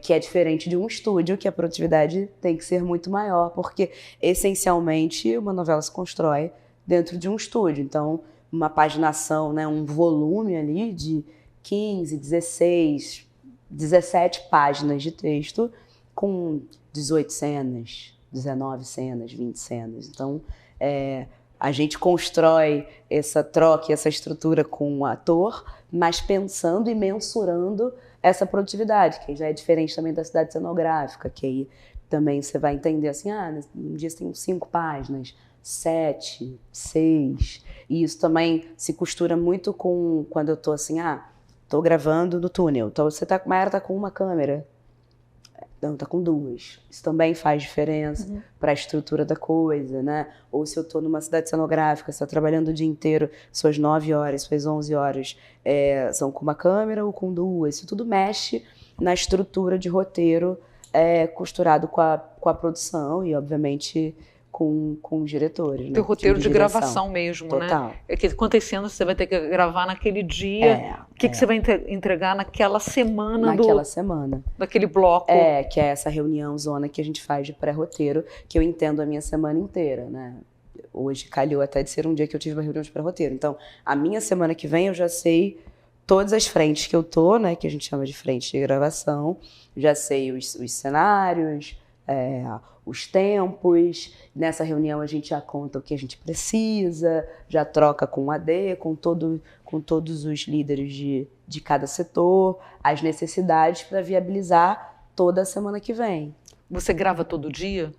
Que é diferente de um estúdio, que a produtividade tem que ser muito maior, porque essencialmente uma novela se constrói dentro de um estúdio. Então, uma paginação, né, um volume ali de 15, 16, 17 páginas de texto com 18 cenas, 19 cenas, 20 cenas. Então, a gente constrói essa troca, essa estrutura com o ator, mas pensando e mensurando essa produtividade, que já é diferente também da cidade cenográfica, que aí também você vai entender assim, um dia você tem 5 páginas, 7, 6, e isso também se costura muito com quando eu tô assim, tô gravando no túnel, então Mayara tá com uma câmera, não, tá com 2. Isso também faz diferença para a estrutura da coisa, né? Ou se eu tô numa cidade cenográfica, você tá trabalhando o dia inteiro, suas 9 horas, suas 11 horas, são com uma câmera ou com 2. Isso tudo mexe na estrutura de roteiro costurado com a produção e, obviamente, com os diretores. Tem o roteiro de gravação mesmo, Total. né? Quantas cenas você vai ter que gravar naquele dia? O que você vai entregar naquela semana? Naquela semana. Daquele bloco. Que é essa reunião zona que a gente faz de pré-roteiro, que eu entendo a minha semana inteira, né? Hoje calhou até de ser um dia que eu tive uma reunião de pré-roteiro. Então, a minha semana que vem eu já sei todas as frentes que eu tô, né? Que a gente chama de frente de gravação. Já sei os cenários, os tempos. Nessa reunião a gente já conta o que a gente precisa, já troca com o AD, com todos os líderes de cada setor, as necessidades para viabilizar toda a semana que vem. Você grava todo dia?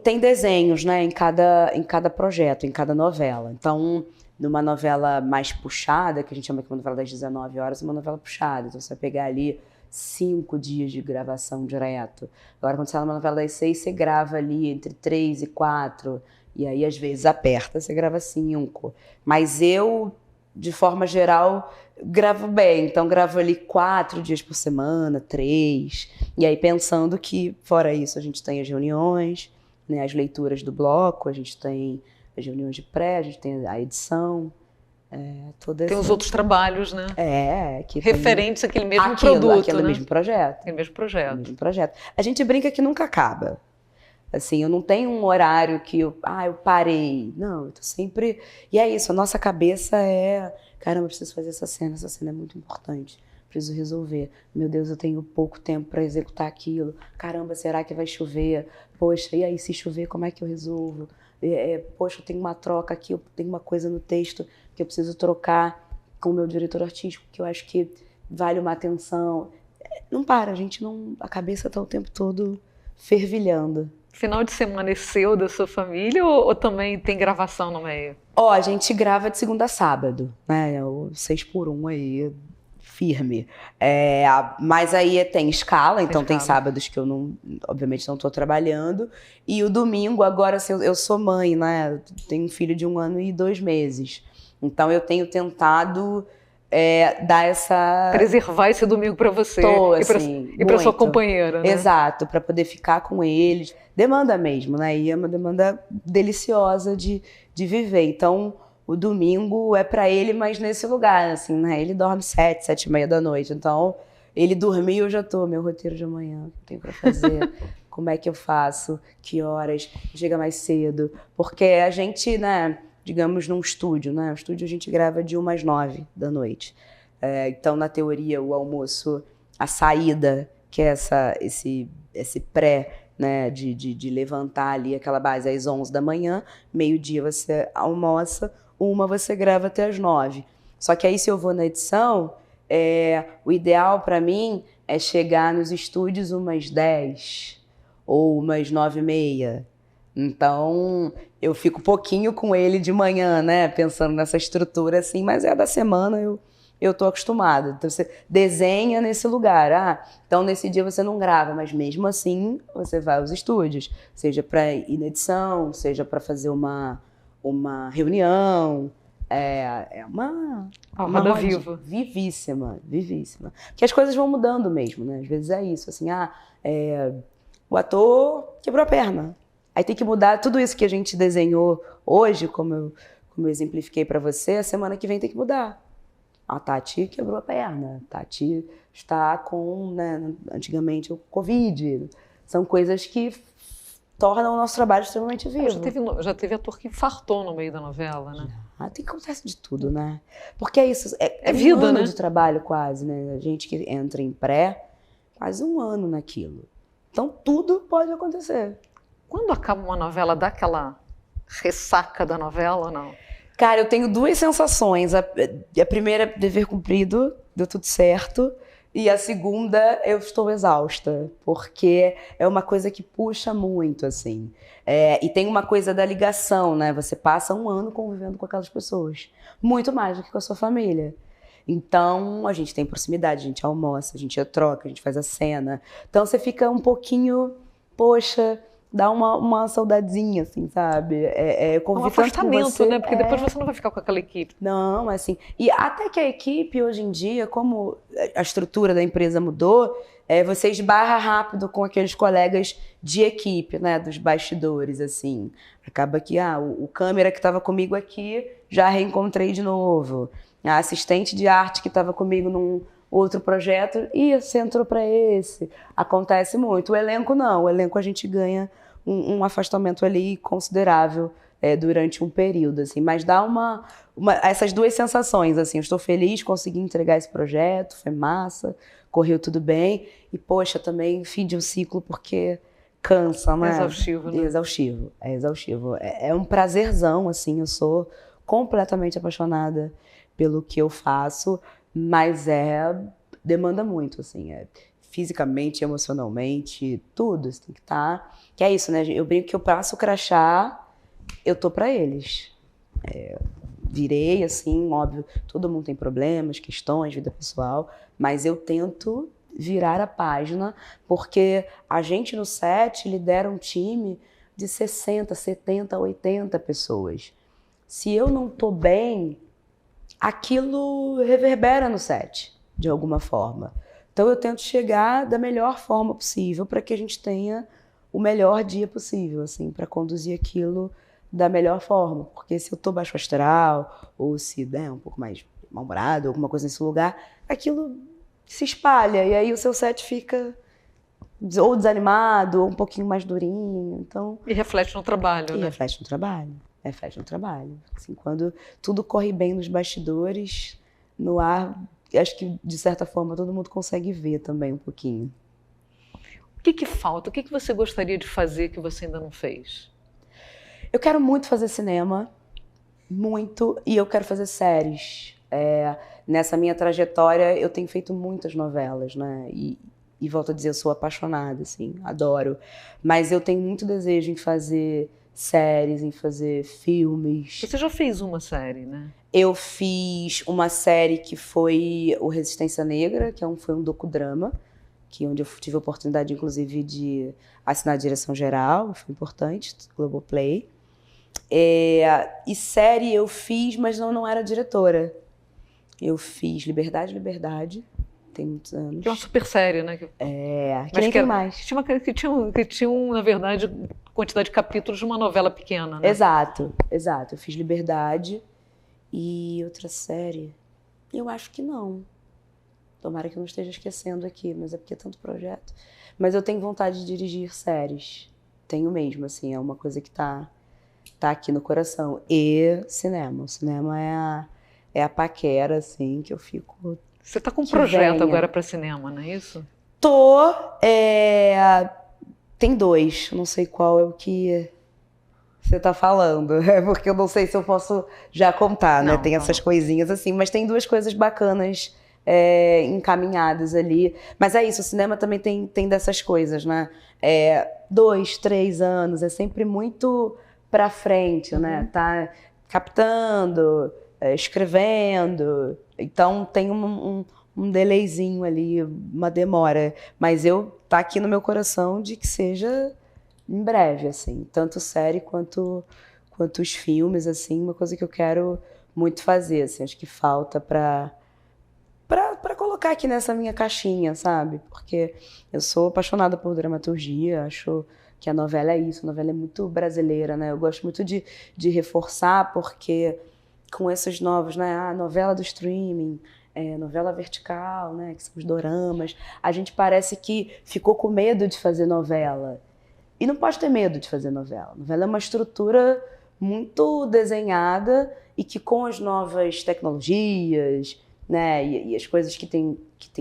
Tem desenhos, né, em cada projeto, em cada novela. Então, numa novela mais puxada, que a gente chama de uma novela das 19 horas, é uma novela puxada. Então, você vai pegar ali 5 dias de gravação direto. Agora, quando você está numa novela das 6, você grava ali entre 3 e 4. E aí, às vezes, aperta, você grava 5. Mas eu, de forma geral, gravo bem. Então, gravo ali 4 dias por semana, 3. E aí, pensando que, fora isso, a gente tem as reuniões, né, as leituras do bloco, a gente tem as reuniões de pré, a gente tem a edição. Tem os outros trabalhos, né? Que referentes àquele mesmo produto, aquele né? mesmo projeto. Aquele mesmo projeto. A gente brinca que nunca acaba. Assim, eu não tenho um horário que eu parei. Não, eu tô sempre... E é isso, a nossa cabeça caramba, eu preciso fazer essa cena é muito importante. Preciso resolver. Meu Deus, eu tenho pouco tempo para executar aquilo. Caramba, será que vai chover? Poxa, e aí se chover, como é que eu resolvo? Poxa, eu tenho uma troca aqui, eu tenho uma coisa no texto que eu preciso trocar com o meu diretor artístico, que eu acho que vale uma atenção. Não para, a cabeça está o tempo todo fervilhando. Final de semana é seu, da sua família, ou também tem gravação no meio? A gente grava de segunda a sábado, né? O 6x1 aí, firme. Mas aí tem escala, então tem sábados que eu obviamente não estou trabalhando. E o domingo, agora assim, eu sou mãe, né? Eu tenho um filho de 1 ano e 2 meses. Então eu tenho tentado dar essa... Preservar esse domingo para você e para sua companheira, né? Exato, para poder ficar com eles. Demanda mesmo, né? E é uma demanda deliciosa de viver. Então, o domingo é para ele, mas nesse lugar, assim, né? Ele dorme 7h30 da noite. Então, ele dormiu, eu já meu roteiro de amanhã, o que eu tenho para fazer, como é que eu faço, que horas, chega mais cedo. Porque a gente, né, digamos, num estúdio, né? O estúdio a gente grava de 1 às 9 da noite. Então, na teoria, o almoço, a saída, que é esse pré, né, de levantar ali aquela base às 11 da manhã, meio-dia você almoça, 1 você grava até às 9. Só que aí, se eu vou na edição, o ideal para mim é chegar nos estúdios umas 10 ou umas 9h30. Então, eu fico pouquinho com ele de manhã, né, pensando nessa estrutura assim, mas da semana eu tô acostumada. Então, você desenha nesse lugar. Então nesse dia você não grava, mas mesmo assim você vai aos estúdios, seja para ir na edição, seja para fazer uma reunião, É uma roda viva. Vivíssima, vivíssima. Porque as coisas vão mudando mesmo, né? Às vezes é isso, assim, o ator quebrou a perna. Aí tem que mudar tudo isso que a gente desenhou hoje, como eu exemplifiquei para você, a semana que vem tem que mudar. A Tati quebrou a perna, a Tati está com, né, antigamente, o Covid. São coisas que tornam o nosso trabalho extremamente vivo. Já teve ator que infartou no meio da novela, né? Tem que acontecer de tudo, né? Porque é isso, é vida, um ano né? de trabalho quase, né? A gente que entra em pré, quase um ano naquilo. Então tudo pode acontecer. Quando acaba uma novela, dá aquela ressaca da novela ou não? Cara, eu tenho duas sensações. A primeira, dever cumprido, deu tudo certo. E a segunda, eu estou exausta, porque é uma coisa que puxa muito, assim. E tem uma coisa da ligação, né? Você passa um ano convivendo com aquelas pessoas. Muito mais do que com a sua família. Então, a gente tem proximidade, a gente almoça, a gente troca, a gente faz a cena. Então, você fica um pouquinho, poxa, dá uma saudadezinha, assim, sabe? Um afastamento, né? Porque depois você não vai ficar com aquela equipe. Não, assim... E até que a equipe, hoje em dia, como a estrutura da empresa mudou, você esbarra rápido com aqueles colegas de equipe, né? Dos bastidores, assim. Acaba que, o câmera que estava comigo aqui, já reencontrei de novo. A assistente de arte que estava comigo num outro projeto, você entrou para esse. Acontece muito. O elenco não. O elenco a gente ganha um afastamento ali considerável durante um período, assim. Mas dá essas duas sensações, assim. Eu estou feliz, consegui entregar esse projeto, foi massa, correu tudo bem. E, poxa, também fim de um ciclo, porque cansa, né? É exaustivo, né? É exaustivo. É um prazerzão, assim. Eu sou completamente apaixonada pelo que eu faço, mas demanda muito, assim, fisicamente, emocionalmente, tudo, você tem que estar... Que é isso, né? Eu brinco que eu passo o crachá, eu tô pra eles. Virei, assim, óbvio, todo mundo tem problemas, questões, vida pessoal, mas eu tento virar a página, porque a gente no set lidera um time de 60, 70, 80 pessoas. Se eu não tô bem, aquilo reverbera no set, de alguma forma. Então eu tento chegar da melhor forma possível para que a gente tenha o melhor dia possível, assim, para conduzir aquilo da melhor forma. Porque se eu tô baixo astral, ou se um pouco mais mal-humorado, alguma coisa nesse lugar, aquilo se espalha, e aí o seu set fica ou desanimado, ou um pouquinho mais durinho. Então, e reflete no trabalho, né? Reflete no trabalho. Reflete no trabalho. Assim, quando tudo corre bem nos bastidores, no ar, acho que, de certa forma, todo mundo consegue ver também um pouquinho. O que falta? O que você gostaria de fazer que você ainda não fez? Eu quero muito fazer cinema, muito, e eu quero fazer séries. Nessa minha trajetória, eu tenho feito muitas novelas, né? E volto a dizer, eu sou apaixonada, assim, adoro. Mas eu tenho muito desejo em fazer séries, em fazer filmes. Você já fez uma série, né? Eu fiz uma série que foi o Resistência Negra, que foi um docudrama, onde eu tive a oportunidade, inclusive, de assinar a direção geral, foi importante, Globoplay. E série eu fiz, mas não era diretora. Eu fiz Liberdade, Liberdade, tem muitos anos. Que é uma super série, né? Que nem tem mais. Que tinha, na verdade, quantidade de capítulos de uma novela pequena, né? Exato. Eu fiz Liberdade e outra série, eu acho que não. Tomara que eu não esteja esquecendo aqui, mas é porque é tanto projeto. Mas eu tenho vontade de dirigir séries. Tenho mesmo, assim, é uma coisa que tá aqui no coração. E cinema. O cinema é a paquera, assim, que eu fico... Você tá com um projeto agora para cinema, não é isso? Tô. Tem dois. Não sei qual é o que você tá falando. Porque eu não sei se eu posso já contar, né? Tem essas coisinhas assim. Mas tem duas coisas bacanas encaminhadas ali. Mas é isso, o cinema também tem dessas coisas, né? 2, 3 anos, é sempre muito pra frente, né? Tá captando, escrevendo. Então tem um delayzinho ali, uma demora. Mas tá aqui no meu coração de que seja em breve, assim. Tanto série quanto os filmes, assim. Uma coisa que eu quero muito fazer, assim, acho que falta para colocar aqui nessa minha caixinha, sabe? Porque eu sou apaixonada por dramaturgia, acho que a novela é isso, a novela é muito brasileira, né? Eu gosto muito de reforçar, porque com esses novos, né? A novela do streaming, novela vertical, né? Que são os doramas, a gente parece que ficou com medo de fazer novela. E não pode ter medo de fazer novela. Novela é uma estrutura muito desenhada e que com as novas tecnologias, né, e as coisas que tem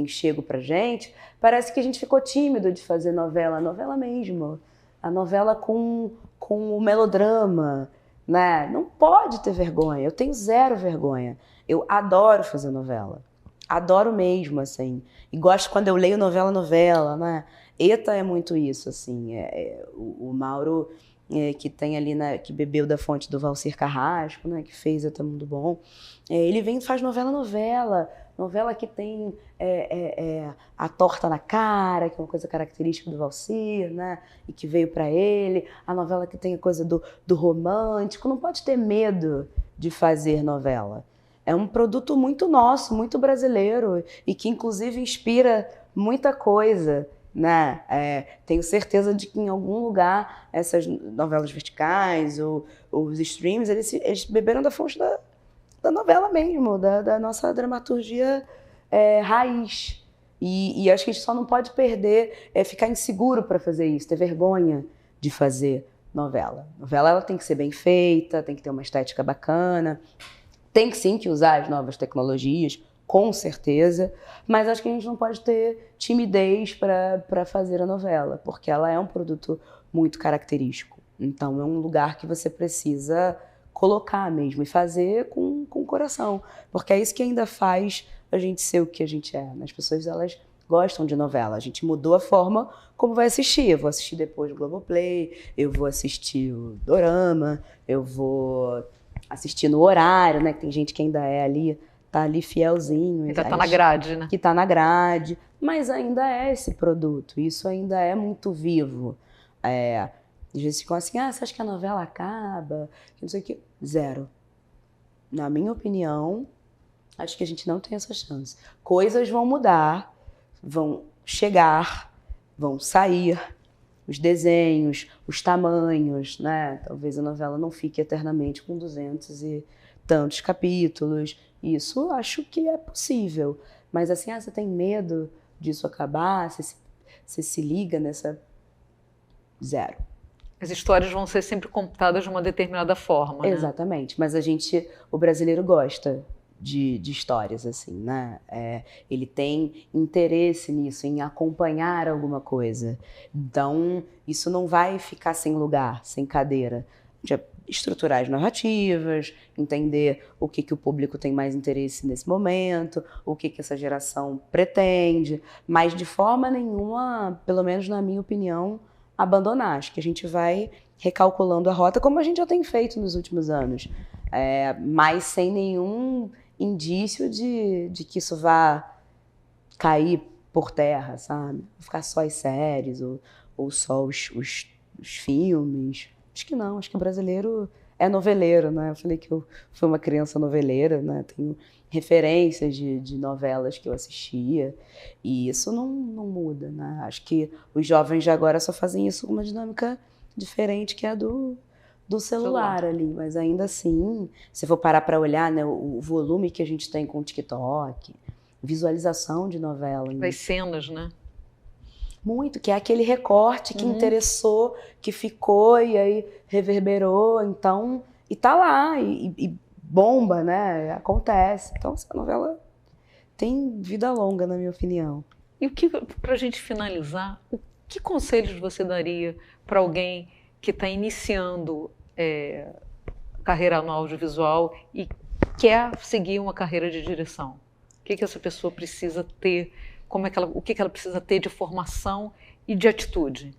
chego pra gente, parece que a gente ficou tímido de fazer novela, a novela mesmo. A novela com o melodrama, né? Não pode ter vergonha. Eu tenho zero vergonha. Eu adoro fazer novela. Adoro mesmo, assim. E gosto quando eu leio novela, né? ETA é muito isso, assim. O Mauro, que tem ali, né, que bebeu da fonte do Valcir Carrasco, né, que fez ETA Mundo Bom, ele vem e faz novela que tem a torta na cara, que é uma coisa característica do Valcir, né, e que veio para ele, a novela que tem a coisa do romântico. Não pode ter medo de fazer novela. É um produto muito nosso, muito brasileiro, e que inclusive inspira muita coisa, né? Tenho certeza de que em algum lugar essas novelas verticais ou os streams, eles beberam da fonte da novela mesmo, da nossa dramaturgia raiz. E acho que a gente só não pode perder, ficar inseguro para fazer isso, ter vergonha de fazer novela. Novela ela tem que ser bem feita, tem que ter uma estética bacana, tem que sim que usar as novas tecnologias, com certeza, mas acho que a gente não pode ter timidez para fazer a novela, porque ela é um produto muito característico. Então é um lugar que você precisa colocar mesmo e fazer com o coração, porque é isso que ainda faz a gente ser o que a gente é. As pessoas, elas gostam de novela. A gente mudou a forma como vai assistir. Eu vou assistir depois o Globoplay, eu vou assistir o Dorama, eu vou assistir no horário, né? Que tem gente que ainda tá ali fielzinho. Ainda tá na grade, né? Que tá na grade, mas ainda é esse produto, isso ainda é muito vivo. Às vezes ficam assim, você acha que a novela acaba? Que não sei o que. Zero. Na minha opinião, acho que a gente não tem essa chance. Coisas vão mudar, vão chegar, vão sair, os desenhos, os tamanhos, né? Talvez a novela não fique eternamente com 200 e tantos capítulos. Isso acho que é possível. Mas assim, você tem medo disso acabar? Você se liga nessa... Zero. As histórias vão ser sempre contadas de uma determinada forma, né? Exatamente. Mas o brasileiro gosta de histórias, assim, né? Ele tem interesse nisso, em acompanhar alguma coisa. Então, isso não vai ficar sem lugar, sem cadeira. Estruturar as narrativas, entender o que o público tem mais interesse nesse momento, o que essa geração pretende, mas de forma nenhuma, pelo menos na minha opinião, abandonar. Acho que a gente vai recalculando a rota, como a gente já tem feito nos últimos anos, mas sem nenhum indício de que isso vá cair por terra, sabe? Ficar só as séries ou só os filmes. Acho que não, acho que o brasileiro é noveleiro, né? Eu falei que eu fui uma criança noveleira, né? Tenho referências de novelas que eu assistia e isso não muda, né? Acho que os jovens de agora só fazem isso com uma dinâmica diferente, que é a do celular ali, mas ainda assim, se for parar para olhar, né, o volume que a gente tem com o TikTok, visualização de novela. Das cenas, né? Muito, que é aquele recorte que interessou, que ficou e aí reverberou, então, e tá lá, e bomba, né? Acontece. Então, essa novela tem vida longa, na minha opinião. E pra gente finalizar, que conselhos você daria para alguém que está iniciando carreira no audiovisual e quer seguir uma carreira de direção? O que essa pessoa precisa ter? O que ela precisa ter de formação e de atitude?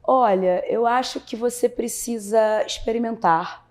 Olha, eu acho que você precisa experimentar.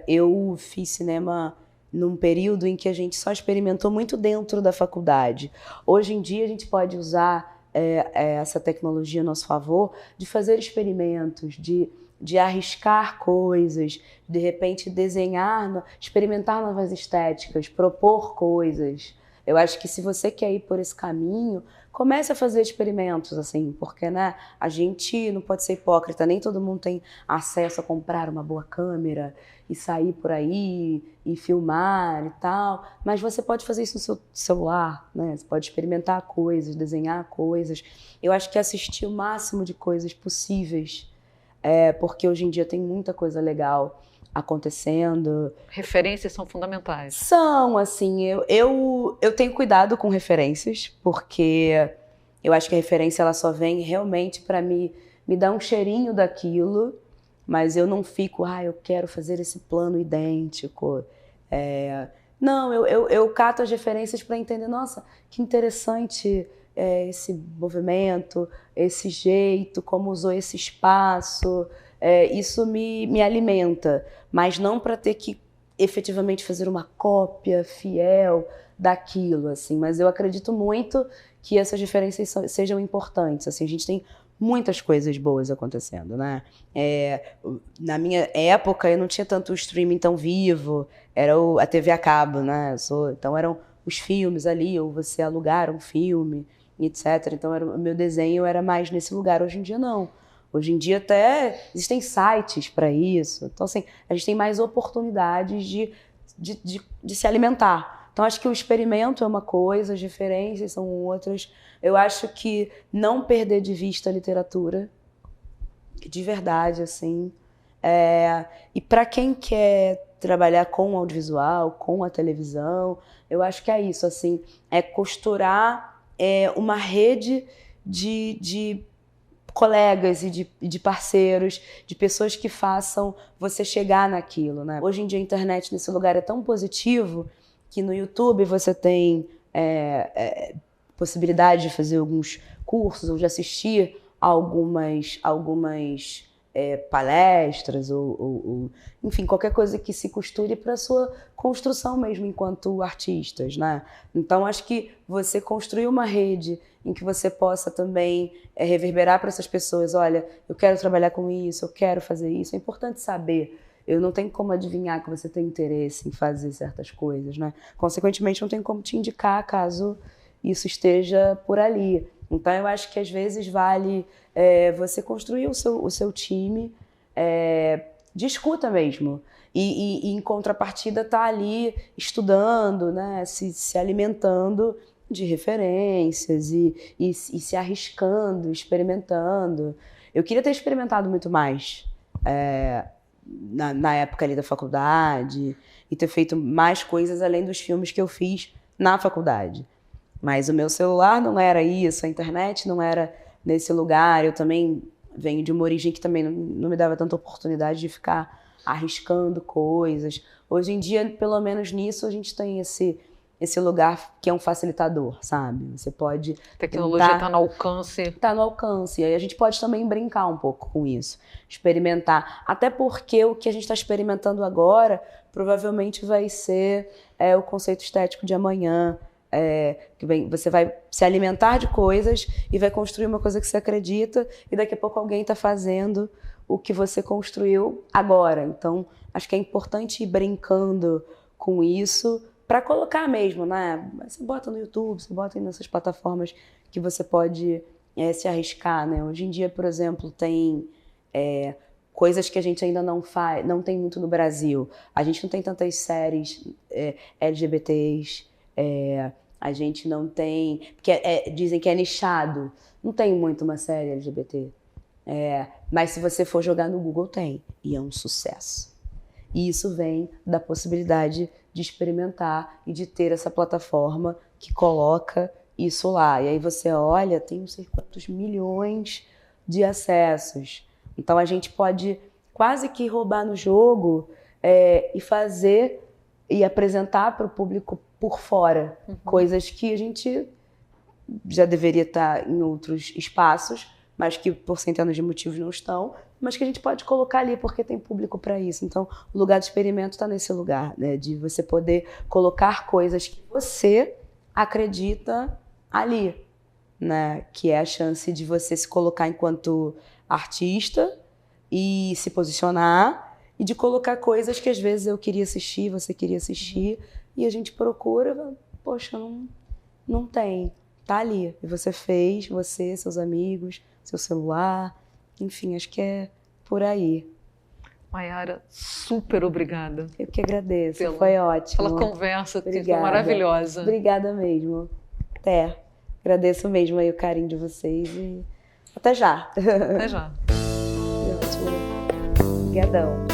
Eu fiz cinema num período em que a gente só experimentou muito dentro da faculdade. Hoje em dia a gente pode usar essa tecnologia a nosso favor, de fazer experimentos, de de arriscar coisas, de repente desenhar, experimentar novas estéticas, propor coisas. Eu acho que se você quer ir por esse caminho, comece a fazer experimentos, assim, porque, né, a gente não pode ser hipócrita, nem todo mundo tem acesso a comprar uma boa câmera e sair por aí e filmar e tal, mas você pode fazer isso no seu celular, né? Você pode experimentar coisas, desenhar coisas. Eu acho que assistir o máximo de coisas possíveis, porque hoje em dia tem muita coisa legal acontecendo. Referências são fundamentais. São, assim, eu tenho cuidado com referências, porque eu acho que a referência ela só vem realmente para me dar um cheirinho daquilo, mas eu não fico, eu quero fazer esse plano idêntico. Não, eu cato as referências para entender, nossa, que interessante esse movimento, esse jeito, como usou esse espaço. Isso me alimenta, mas não para ter que efetivamente fazer uma cópia fiel daquilo, assim. Mas eu acredito muito que essas referências sejam importantes. Assim, a gente tem muitas coisas boas acontecendo, né? Na minha época, eu não tinha tanto o streaming tão vivo, era a TV a cabo, né? Então eram os filmes ali, ou você alugar um filme, etc. Então o meu desenho era mais nesse lugar. Hoje em dia, não. Hoje em dia até existem sites para isso. Então, assim, a gente tem mais oportunidades de se alimentar. Então, acho que o experimento é uma coisa, as referências são outras. Eu acho que não perder de vista a literatura, de verdade, assim. E para quem quer trabalhar com o audiovisual, com a televisão, eu acho que é isso, assim, costurar uma rede de colegas e de parceiros, de pessoas que façam você chegar naquilo, né? Hoje em dia a internet nesse lugar é tão positivo que no YouTube você tem possibilidade de fazer alguns cursos ou de assistir algumas palestras ou enfim, qualquer coisa que se costure para a sua construção mesmo enquanto artistas, né? Então, acho que você construir uma rede em que você possa também reverberar para essas pessoas, olha, eu quero trabalhar com isso, eu quero fazer isso, é importante saber. Eu não tenho como adivinhar que você tem interesse em fazer certas coisas, né? Consequentemente, não tenho como te indicar caso isso esteja por ali. Então, eu acho que às vezes vale você construir o seu time de escuta mesmo. E em contrapartida, tá ali estudando, né? Se alimentando de referências e se arriscando, experimentando. Eu queria ter experimentado muito mais na época ali da faculdade e ter feito mais coisas além dos filmes que eu fiz na faculdade. Mas o meu celular não era isso, a internet não era nesse lugar. Eu também venho de uma origem que também não me dava tanta oportunidade de ficar arriscando coisas. Hoje em dia, pelo menos nisso, a gente tem esse lugar que é um facilitador, sabe? Você pode... A tecnologia está no alcance. Está no alcance. E aí a gente pode também brincar um pouco com isso, experimentar. Até porque o que a gente está experimentando agora provavelmente vai ser o conceito estético de amanhã. Você vai se alimentar de coisas e vai construir uma coisa que você acredita e daqui a pouco alguém está fazendo o que você construiu agora. Então, acho que é importante ir brincando com isso para colocar mesmo, né? Você bota no YouTube, você bota nessas plataformas que você pode se arriscar, né? Hoje em dia, por exemplo, tem coisas que a gente ainda não tem muito no Brasil. A gente não tem tantas séries LGBTs, a gente não tem... Porque dizem que é nichado. Não tem muito uma série LGBT. Mas se você for jogar no Google, tem. E é um sucesso. E isso vem da possibilidade de experimentar e de ter essa plataforma que coloca isso lá. E aí você olha, tem não sei quantos milhões de acessos. Então a gente pode quase que roubar no jogo e fazer e apresentar para o público por fora, coisas que a gente já deveria estar em outros espaços, mas que por centenas de motivos não estão, mas que a gente pode colocar ali porque tem público para isso. Então, o lugar de experimento está nesse lugar, né? De você poder colocar coisas que você acredita ali, né? Que é a chance de você se colocar enquanto artista e se posicionar e de colocar coisas que às vezes eu queria assistir, você queria assistir, e a gente procura, poxa, não tem, tá ali. E você fez, você, seus amigos, seu celular, enfim, acho que é por aí. Mayara, super obrigada. Eu que agradeço, foi ótimo. Pela conversa, que foi Obrigada. maravilhosa. Obrigada mesmo. Até. Agradeço mesmo aí o carinho de vocês e até já. Até já. Foi ótimo. Obrigadão.